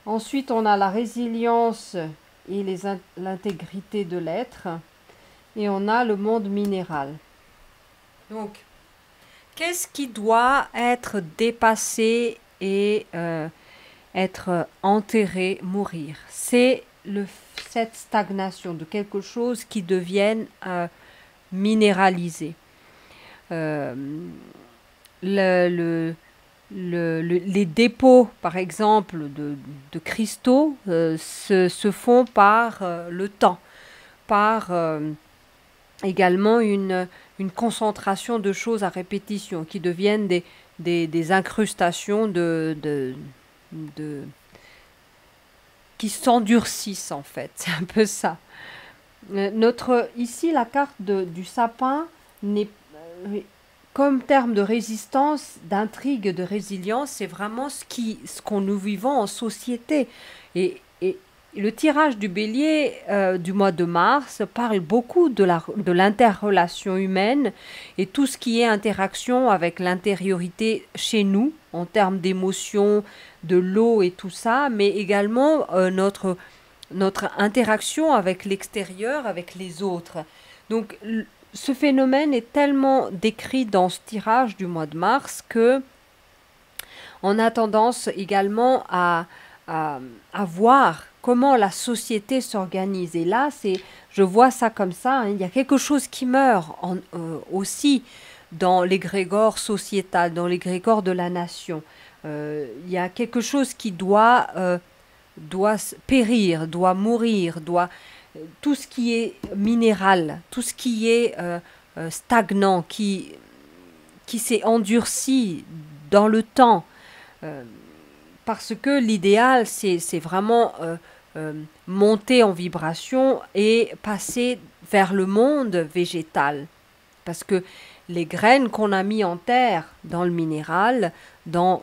Ensuite, on a la résilience et l'intégrité de l'être. Et on a le monde minéral. Donc, qu'est-ce qui doit être dépassé et être enterré, mourir? C'est cette stagnation de quelque chose qui devienne minéralisé. Les dépôts, par exemple, de cristaux se font par le temps, par également une concentration de choses à répétition qui deviennent des incrustations qui s'endurcissent en fait. C'est un peu ça. Ici, la carte du sapin n'est comme terme de résistance, d'intrigue, de résilience, c'est vraiment ce qu'on nous vivons en société. Et le tirage du bélier du mois de mars parle beaucoup de l'interrelation humaine et tout ce qui est interaction avec l'intériorité chez nous, en termes d'émotions, de l'eau et tout ça, mais également notre interaction avec l'extérieur, avec les autres. Donc, ce phénomène est tellement décrit dans ce tirage du mois de mars que on a tendance également à voir comment la société s'organise. Et là, je vois ça comme ça, hein, il y a quelque chose qui meurt aussi dans l'égrégore sociétal, dans l'égrégore de la nation. Il y a quelque chose qui doit périr, doit mourir, tout ce qui est minéral, tout ce qui est stagnant, qui s'est endurci dans le temps, parce que l'idéal, c'est vraiment monter en vibration et passer vers le monde végétal. Parce que les graines qu'on a mis en terre, dans le minéral, dans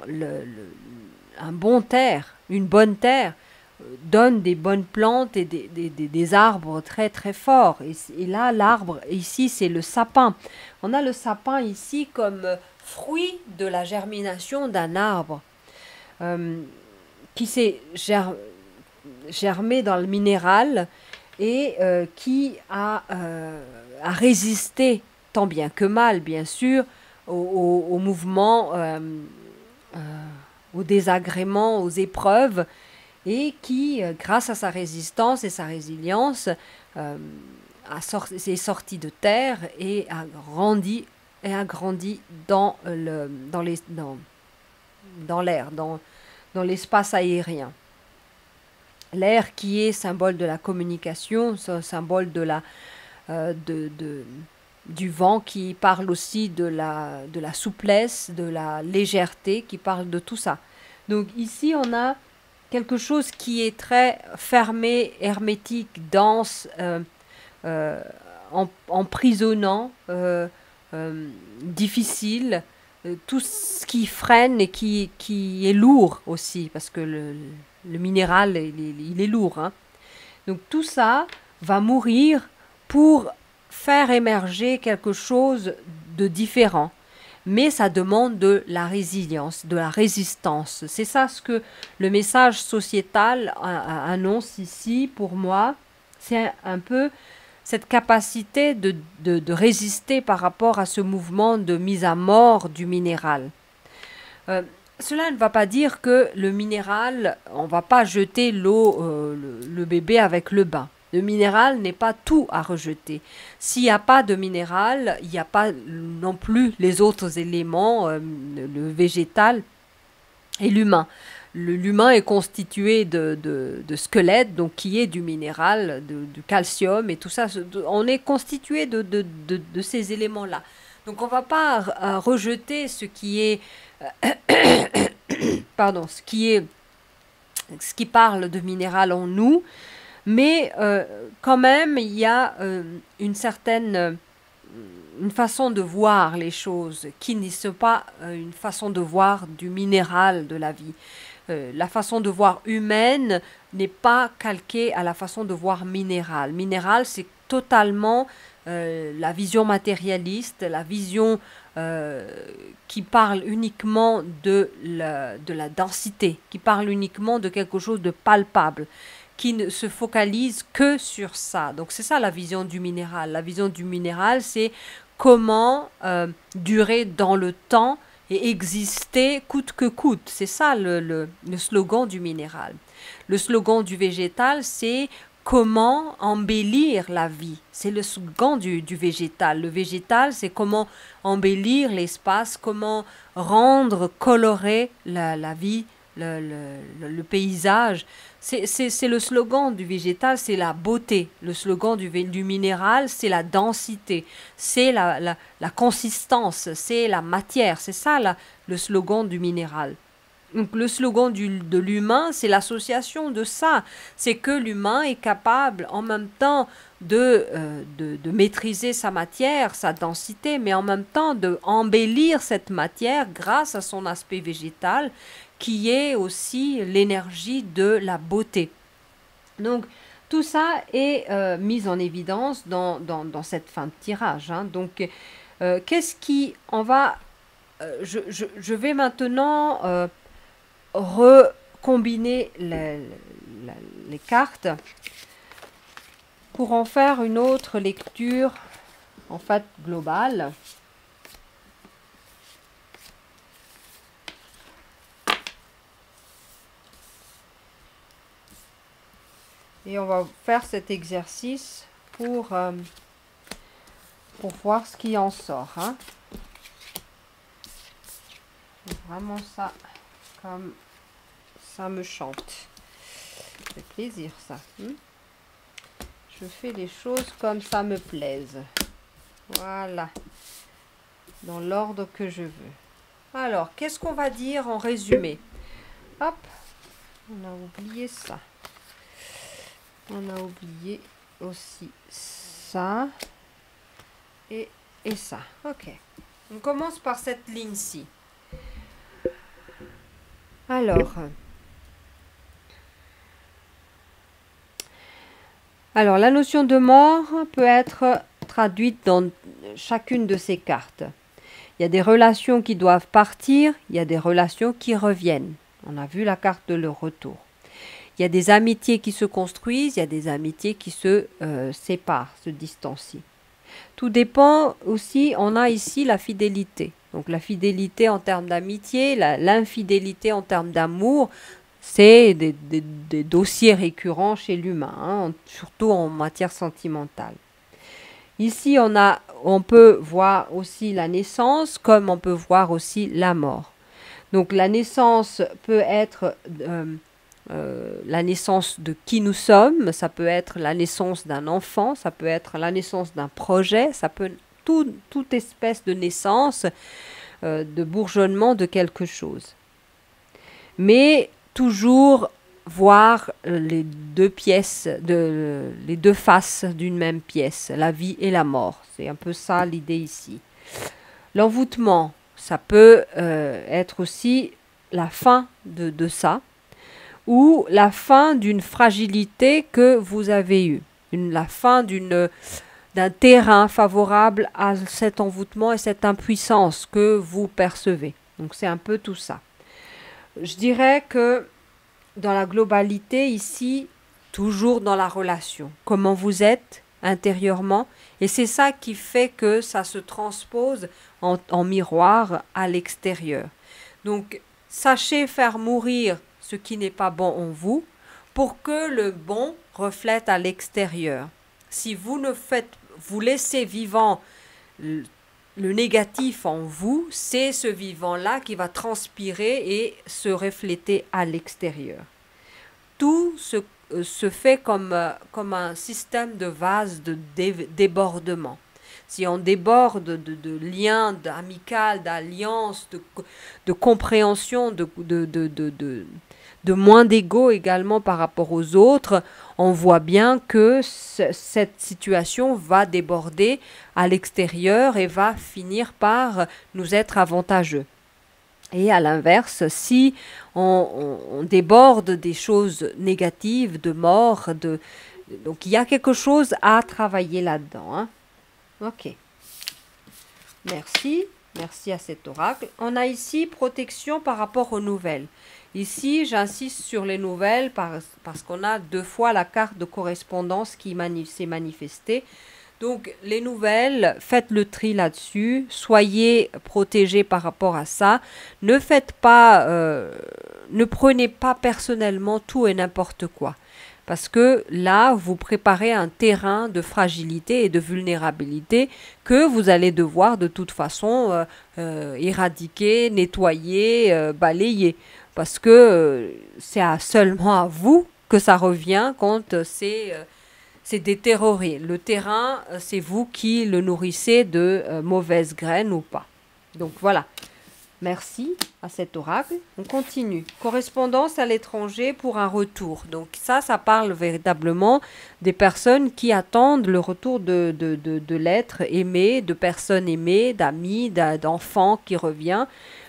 un bon terre, une bonne terre, donne des bonnes plantes et des arbres très très forts. Et là, l'arbre, ici, c'est le sapin. On a le sapin ici comme fruit de la germination d'un arbre qui s'est germé dans le minéral et qui a résisté, tant bien que mal, bien sûr, au mouvement, aux désagréments, aux épreuves, et qui, grâce à sa résistance et sa résilience, s'est sorti de terre et a grandi dans l'air, dans l'espace aérien. L'air qui est symbole de la communication, symbole du vent, qui parle aussi de la souplesse, de la légèreté, qui parle de tout ça. Donc ici, on a quelque chose qui est très fermé, hermétique, dense, emprisonnant, difficile, tout ce qui freine et qui est lourd aussi, parce que le minéral, il est lourd. Hein. Donc tout ça va mourir pour faire émerger quelque chose de différent. Mais ça demande de la résilience, de la résistance. C'est ça ce que le message sociétal annonce ici pour moi. C'est un peu cette capacité de résister par rapport à ce mouvement de mise à mort du minéral. cela ne va pas dire que le minéral, on va pas jeter l'eau, le bébé avec le bain. Le minéral n'est pas tout à rejeter. S'il n'y a pas de minéral, il n'y a pas non plus les autres éléments, le végétal et l'humain. L'humain est constitué de squelettes, donc qui est du minéral, du calcium et tout ça. On est constitué de ces éléments-là. Donc on ne va pas rejeter ce qui est, pardon, ce qui parle de minéral en nous, mais quand même il y a une façon de voir les choses qui n'est pas une façon de voir du minéral de la vie. La façon de voir humaine n'est pas calquée à la façon de voir minéral. Minéral, c'est totalement la vision matérialiste, la vision qui parle uniquement de la densité, qui parle uniquement de quelque chose de palpable, qui ne se focalise que sur ça. Donc c'est ça la vision du minéral. La vision du minéral, c'est comment durer dans le temps et exister coûte que coûte. C'est ça le slogan du minéral. Le slogan du végétal, c'est comment embellir la vie. C'est le slogan du végétal. Le végétal, c'est comment embellir l'espace, comment rendre coloré la vie, le paysage. C'est le slogan du végétal, c'est la beauté. Le slogan du minéral, c'est la densité, c'est la consistance, c'est la matière. C'est ça le slogan du minéral. Donc le slogan de l'humain, c'est l'association de ça. C'est que l'humain est capable en même temps de maîtriser sa matière, sa densité, mais en même temps de embellir cette matière grâce à son aspect végétal, qui est aussi l'énergie de la beauté. Donc tout ça est mis en évidence dans cette fin de tirage. Hein. Donc qu'est-ce qui... On va... je vais maintenant... recombiner les cartes pour en faire une autre lecture en fait globale. Et on va faire cet exercice pour voir ce qui en sort. Hein. Vraiment ça, comme ça me chante. Ça fait plaisir ça. Je fais les choses comme ça me plaise. Voilà. Dans l'ordre que je veux. Alors, qu'est-ce qu'on va dire en résumé? Hop. On a oublié ça. On a oublié aussi ça. Et ça. Ok. On commence par cette ligne-ci. Alors, la notion de mort peut être traduite dans chacune de ces cartes. Il y a des relations qui doivent partir, il y a des relations qui reviennent. On a vu la carte de le retour. Il y a des amitiés qui se construisent, il y a des amitiés qui se séparent, se distancient. Tout dépend aussi, on a ici la fidélité. Donc la fidélité en termes d'amitié, l'infidélité en termes d'amour, c'est des dossiers récurrents chez l'humain, hein, surtout en matière sentimentale. Ici, on peut voir aussi la naissance, comme on peut voir aussi la mort. Donc la naissance peut être la naissance de qui nous sommes, ça peut être la naissance d'un enfant, ça peut être la naissance d'un projet, ça peut toute espèce de naissance, de bourgeonnement de quelque chose. Mais toujours voir les deux pièces, les deux faces d'une même pièce, la vie et la mort. C'est un peu ça l'idée ici. L'envoûtement, ça peut être aussi la fin de ça, ou la fin d'une fragilité que vous avez eue, la fin d'un terrain favorable à cet envoûtement et cette impuissance que vous percevez. Donc c'est un peu tout ça. Je dirais que dans la globalité ici, toujours dans la relation, comment vous êtes intérieurement, et c'est ça qui fait que ça se transpose en miroir à l'extérieur. Donc Sachez faire mourir ce qui n'est pas bon en vous pour que le bon reflète à l'extérieur. Si vous ne faites, vous laissez vivant le négatif en vous, c'est ce vivant-là qui va transpirer et se refléter à l'extérieur. Tout se fait comme un système de vase de débordement. Si on déborde de liens amicaux, d'alliances, de compréhension, de moins d'ego également par rapport aux autres, on voit bien que cette situation va déborder à l'extérieur et va finir par nous être avantageux. Et à l'inverse, si on déborde des choses négatives, de mort, donc il y a quelque chose à travailler là-dedans. Hein. Ok. Merci. Merci à cet oracle. On a ici protection par rapport aux nouvelles. Ici, j'insiste sur les nouvelles parce qu'on a 2 fois la carte de correspondance qui s'est manifestée. Donc, les nouvelles, faites le tri là-dessus. Soyez protégés par rapport à ça. Ne prenez pas personnellement tout et n'importe quoi. Parce que là, vous préparez un terrain de fragilité et de vulnérabilité que vous allez devoir de toute façon éradiquer, nettoyer, balayer. Parce que c'est seulement à vous que ça revient quand c'est détérioré. Le terrain, c'est vous qui le nourrissez de mauvaises graines ou pas. Donc voilà. Merci à cet oracle. On continue. Correspondance à l'étranger pour un retour. Donc ça parle véritablement des personnes qui attendent le retour de l'être aimé, de personnes aimées, d'amis, d'enfants qui revient.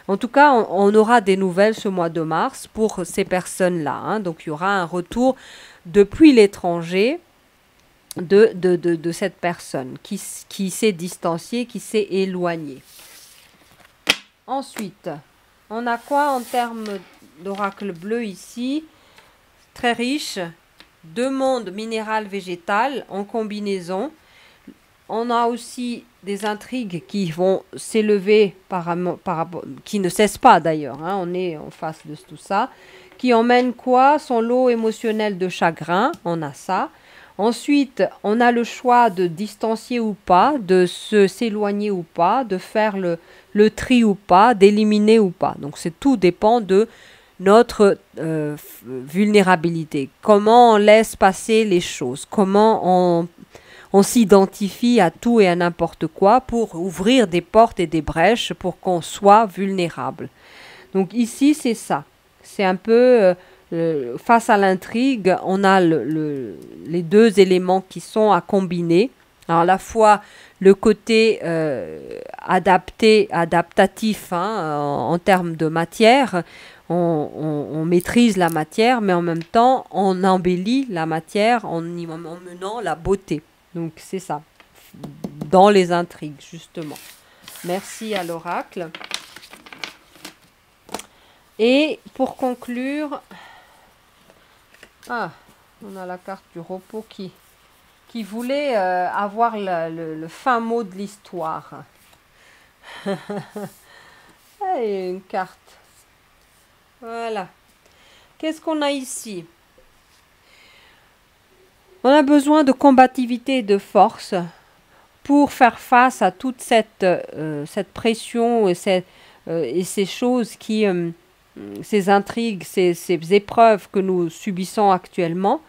En tout cas, on aura des nouvelles ce mois de mars pour ces personnes-là. Hein. Donc il y aura un retour depuis l'étranger de cette personne qui s'est distanciée, qui s'est éloignée. Ensuite, on a quoi en termes d'oracle bleu ici? Très riche. 2 mondes minéral végétal en combinaison. On a aussi des intrigues qui vont s'élever qui ne cessent pas d'ailleurs. Hein, on est en face de tout ça. Qui emmène quoi? Son lot émotionnel de chagrin. On a ça. Ensuite, on a le choix de distancier ou pas, de s'éloigner ou pas, de faire le tri ou pas, d'éliminer ou pas. Donc, tout dépend de notre vulnérabilité. Comment on laisse passer les choses, comment on s'identifie à tout et à n'importe quoi pour ouvrir des portes et des brèches pour qu'on soit vulnérable. Donc ici, c'est ça. C'est un peu... face à l'intrigue, on a les 2 éléments qui sont à combiner. Alors, à la fois le côté adaptatif hein, en termes de matière, on maîtrise la matière, mais en même temps, on embellit la matière en menant la beauté. Donc, c'est ça, dans les intrigues, justement. Merci à l'oracle. Et pour conclure... Ah, on a la carte du repos qui voulait avoir le fin mot de l'histoire. Et une carte. Voilà. Qu'est-ce qu'on a ici? On a besoin de combativité et de force pour faire face à toute cette pression et ces choses qui... ces intrigues, ces épreuves que nous subissons actuellement,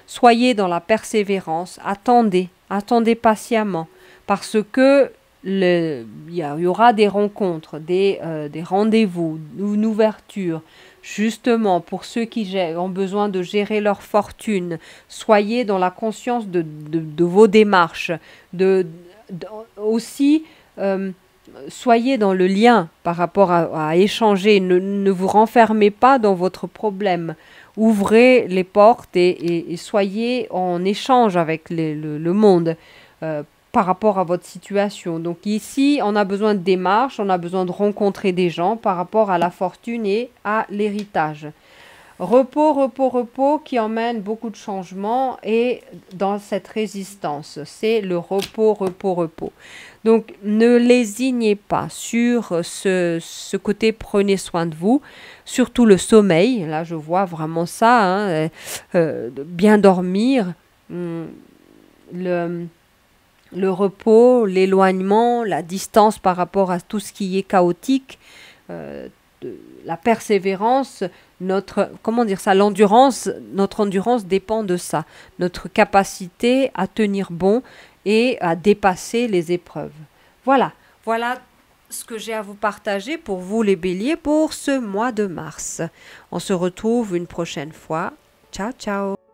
soyez dans la persévérance, attendez patiemment, parce que il y aura des rencontres, des rendez-vous, une ouverture, justement pour ceux qui ont besoin de gérer leur fortune. Soyez dans la conscience de vos démarches, aussi... soyez dans le lien par rapport à échanger. Ne vous renfermez pas dans votre problème. Ouvrez les portes et soyez en échange avec le monde par rapport à votre situation. Donc ici, on a besoin de démarches, on a besoin de rencontrer des gens par rapport à la fortune et à l'héritage. Repos, repos, repos qui emmène beaucoup de changements et dans cette résistance. C'est le repos, repos, repos. Donc, ne lésignez pas sur ce côté, prenez soin de vous, surtout le sommeil. Là, je vois vraiment ça, hein, bien dormir, le repos, l'éloignement, la distance par rapport à tout ce qui est chaotique, la persévérance, notre endurance dépend de ça, notre capacité à tenir bon et à dépasser les épreuves. Voilà ce que j'ai à vous partager pour vous les béliers pour ce mois de mars. On se retrouve une prochaine fois. Ciao, ciao!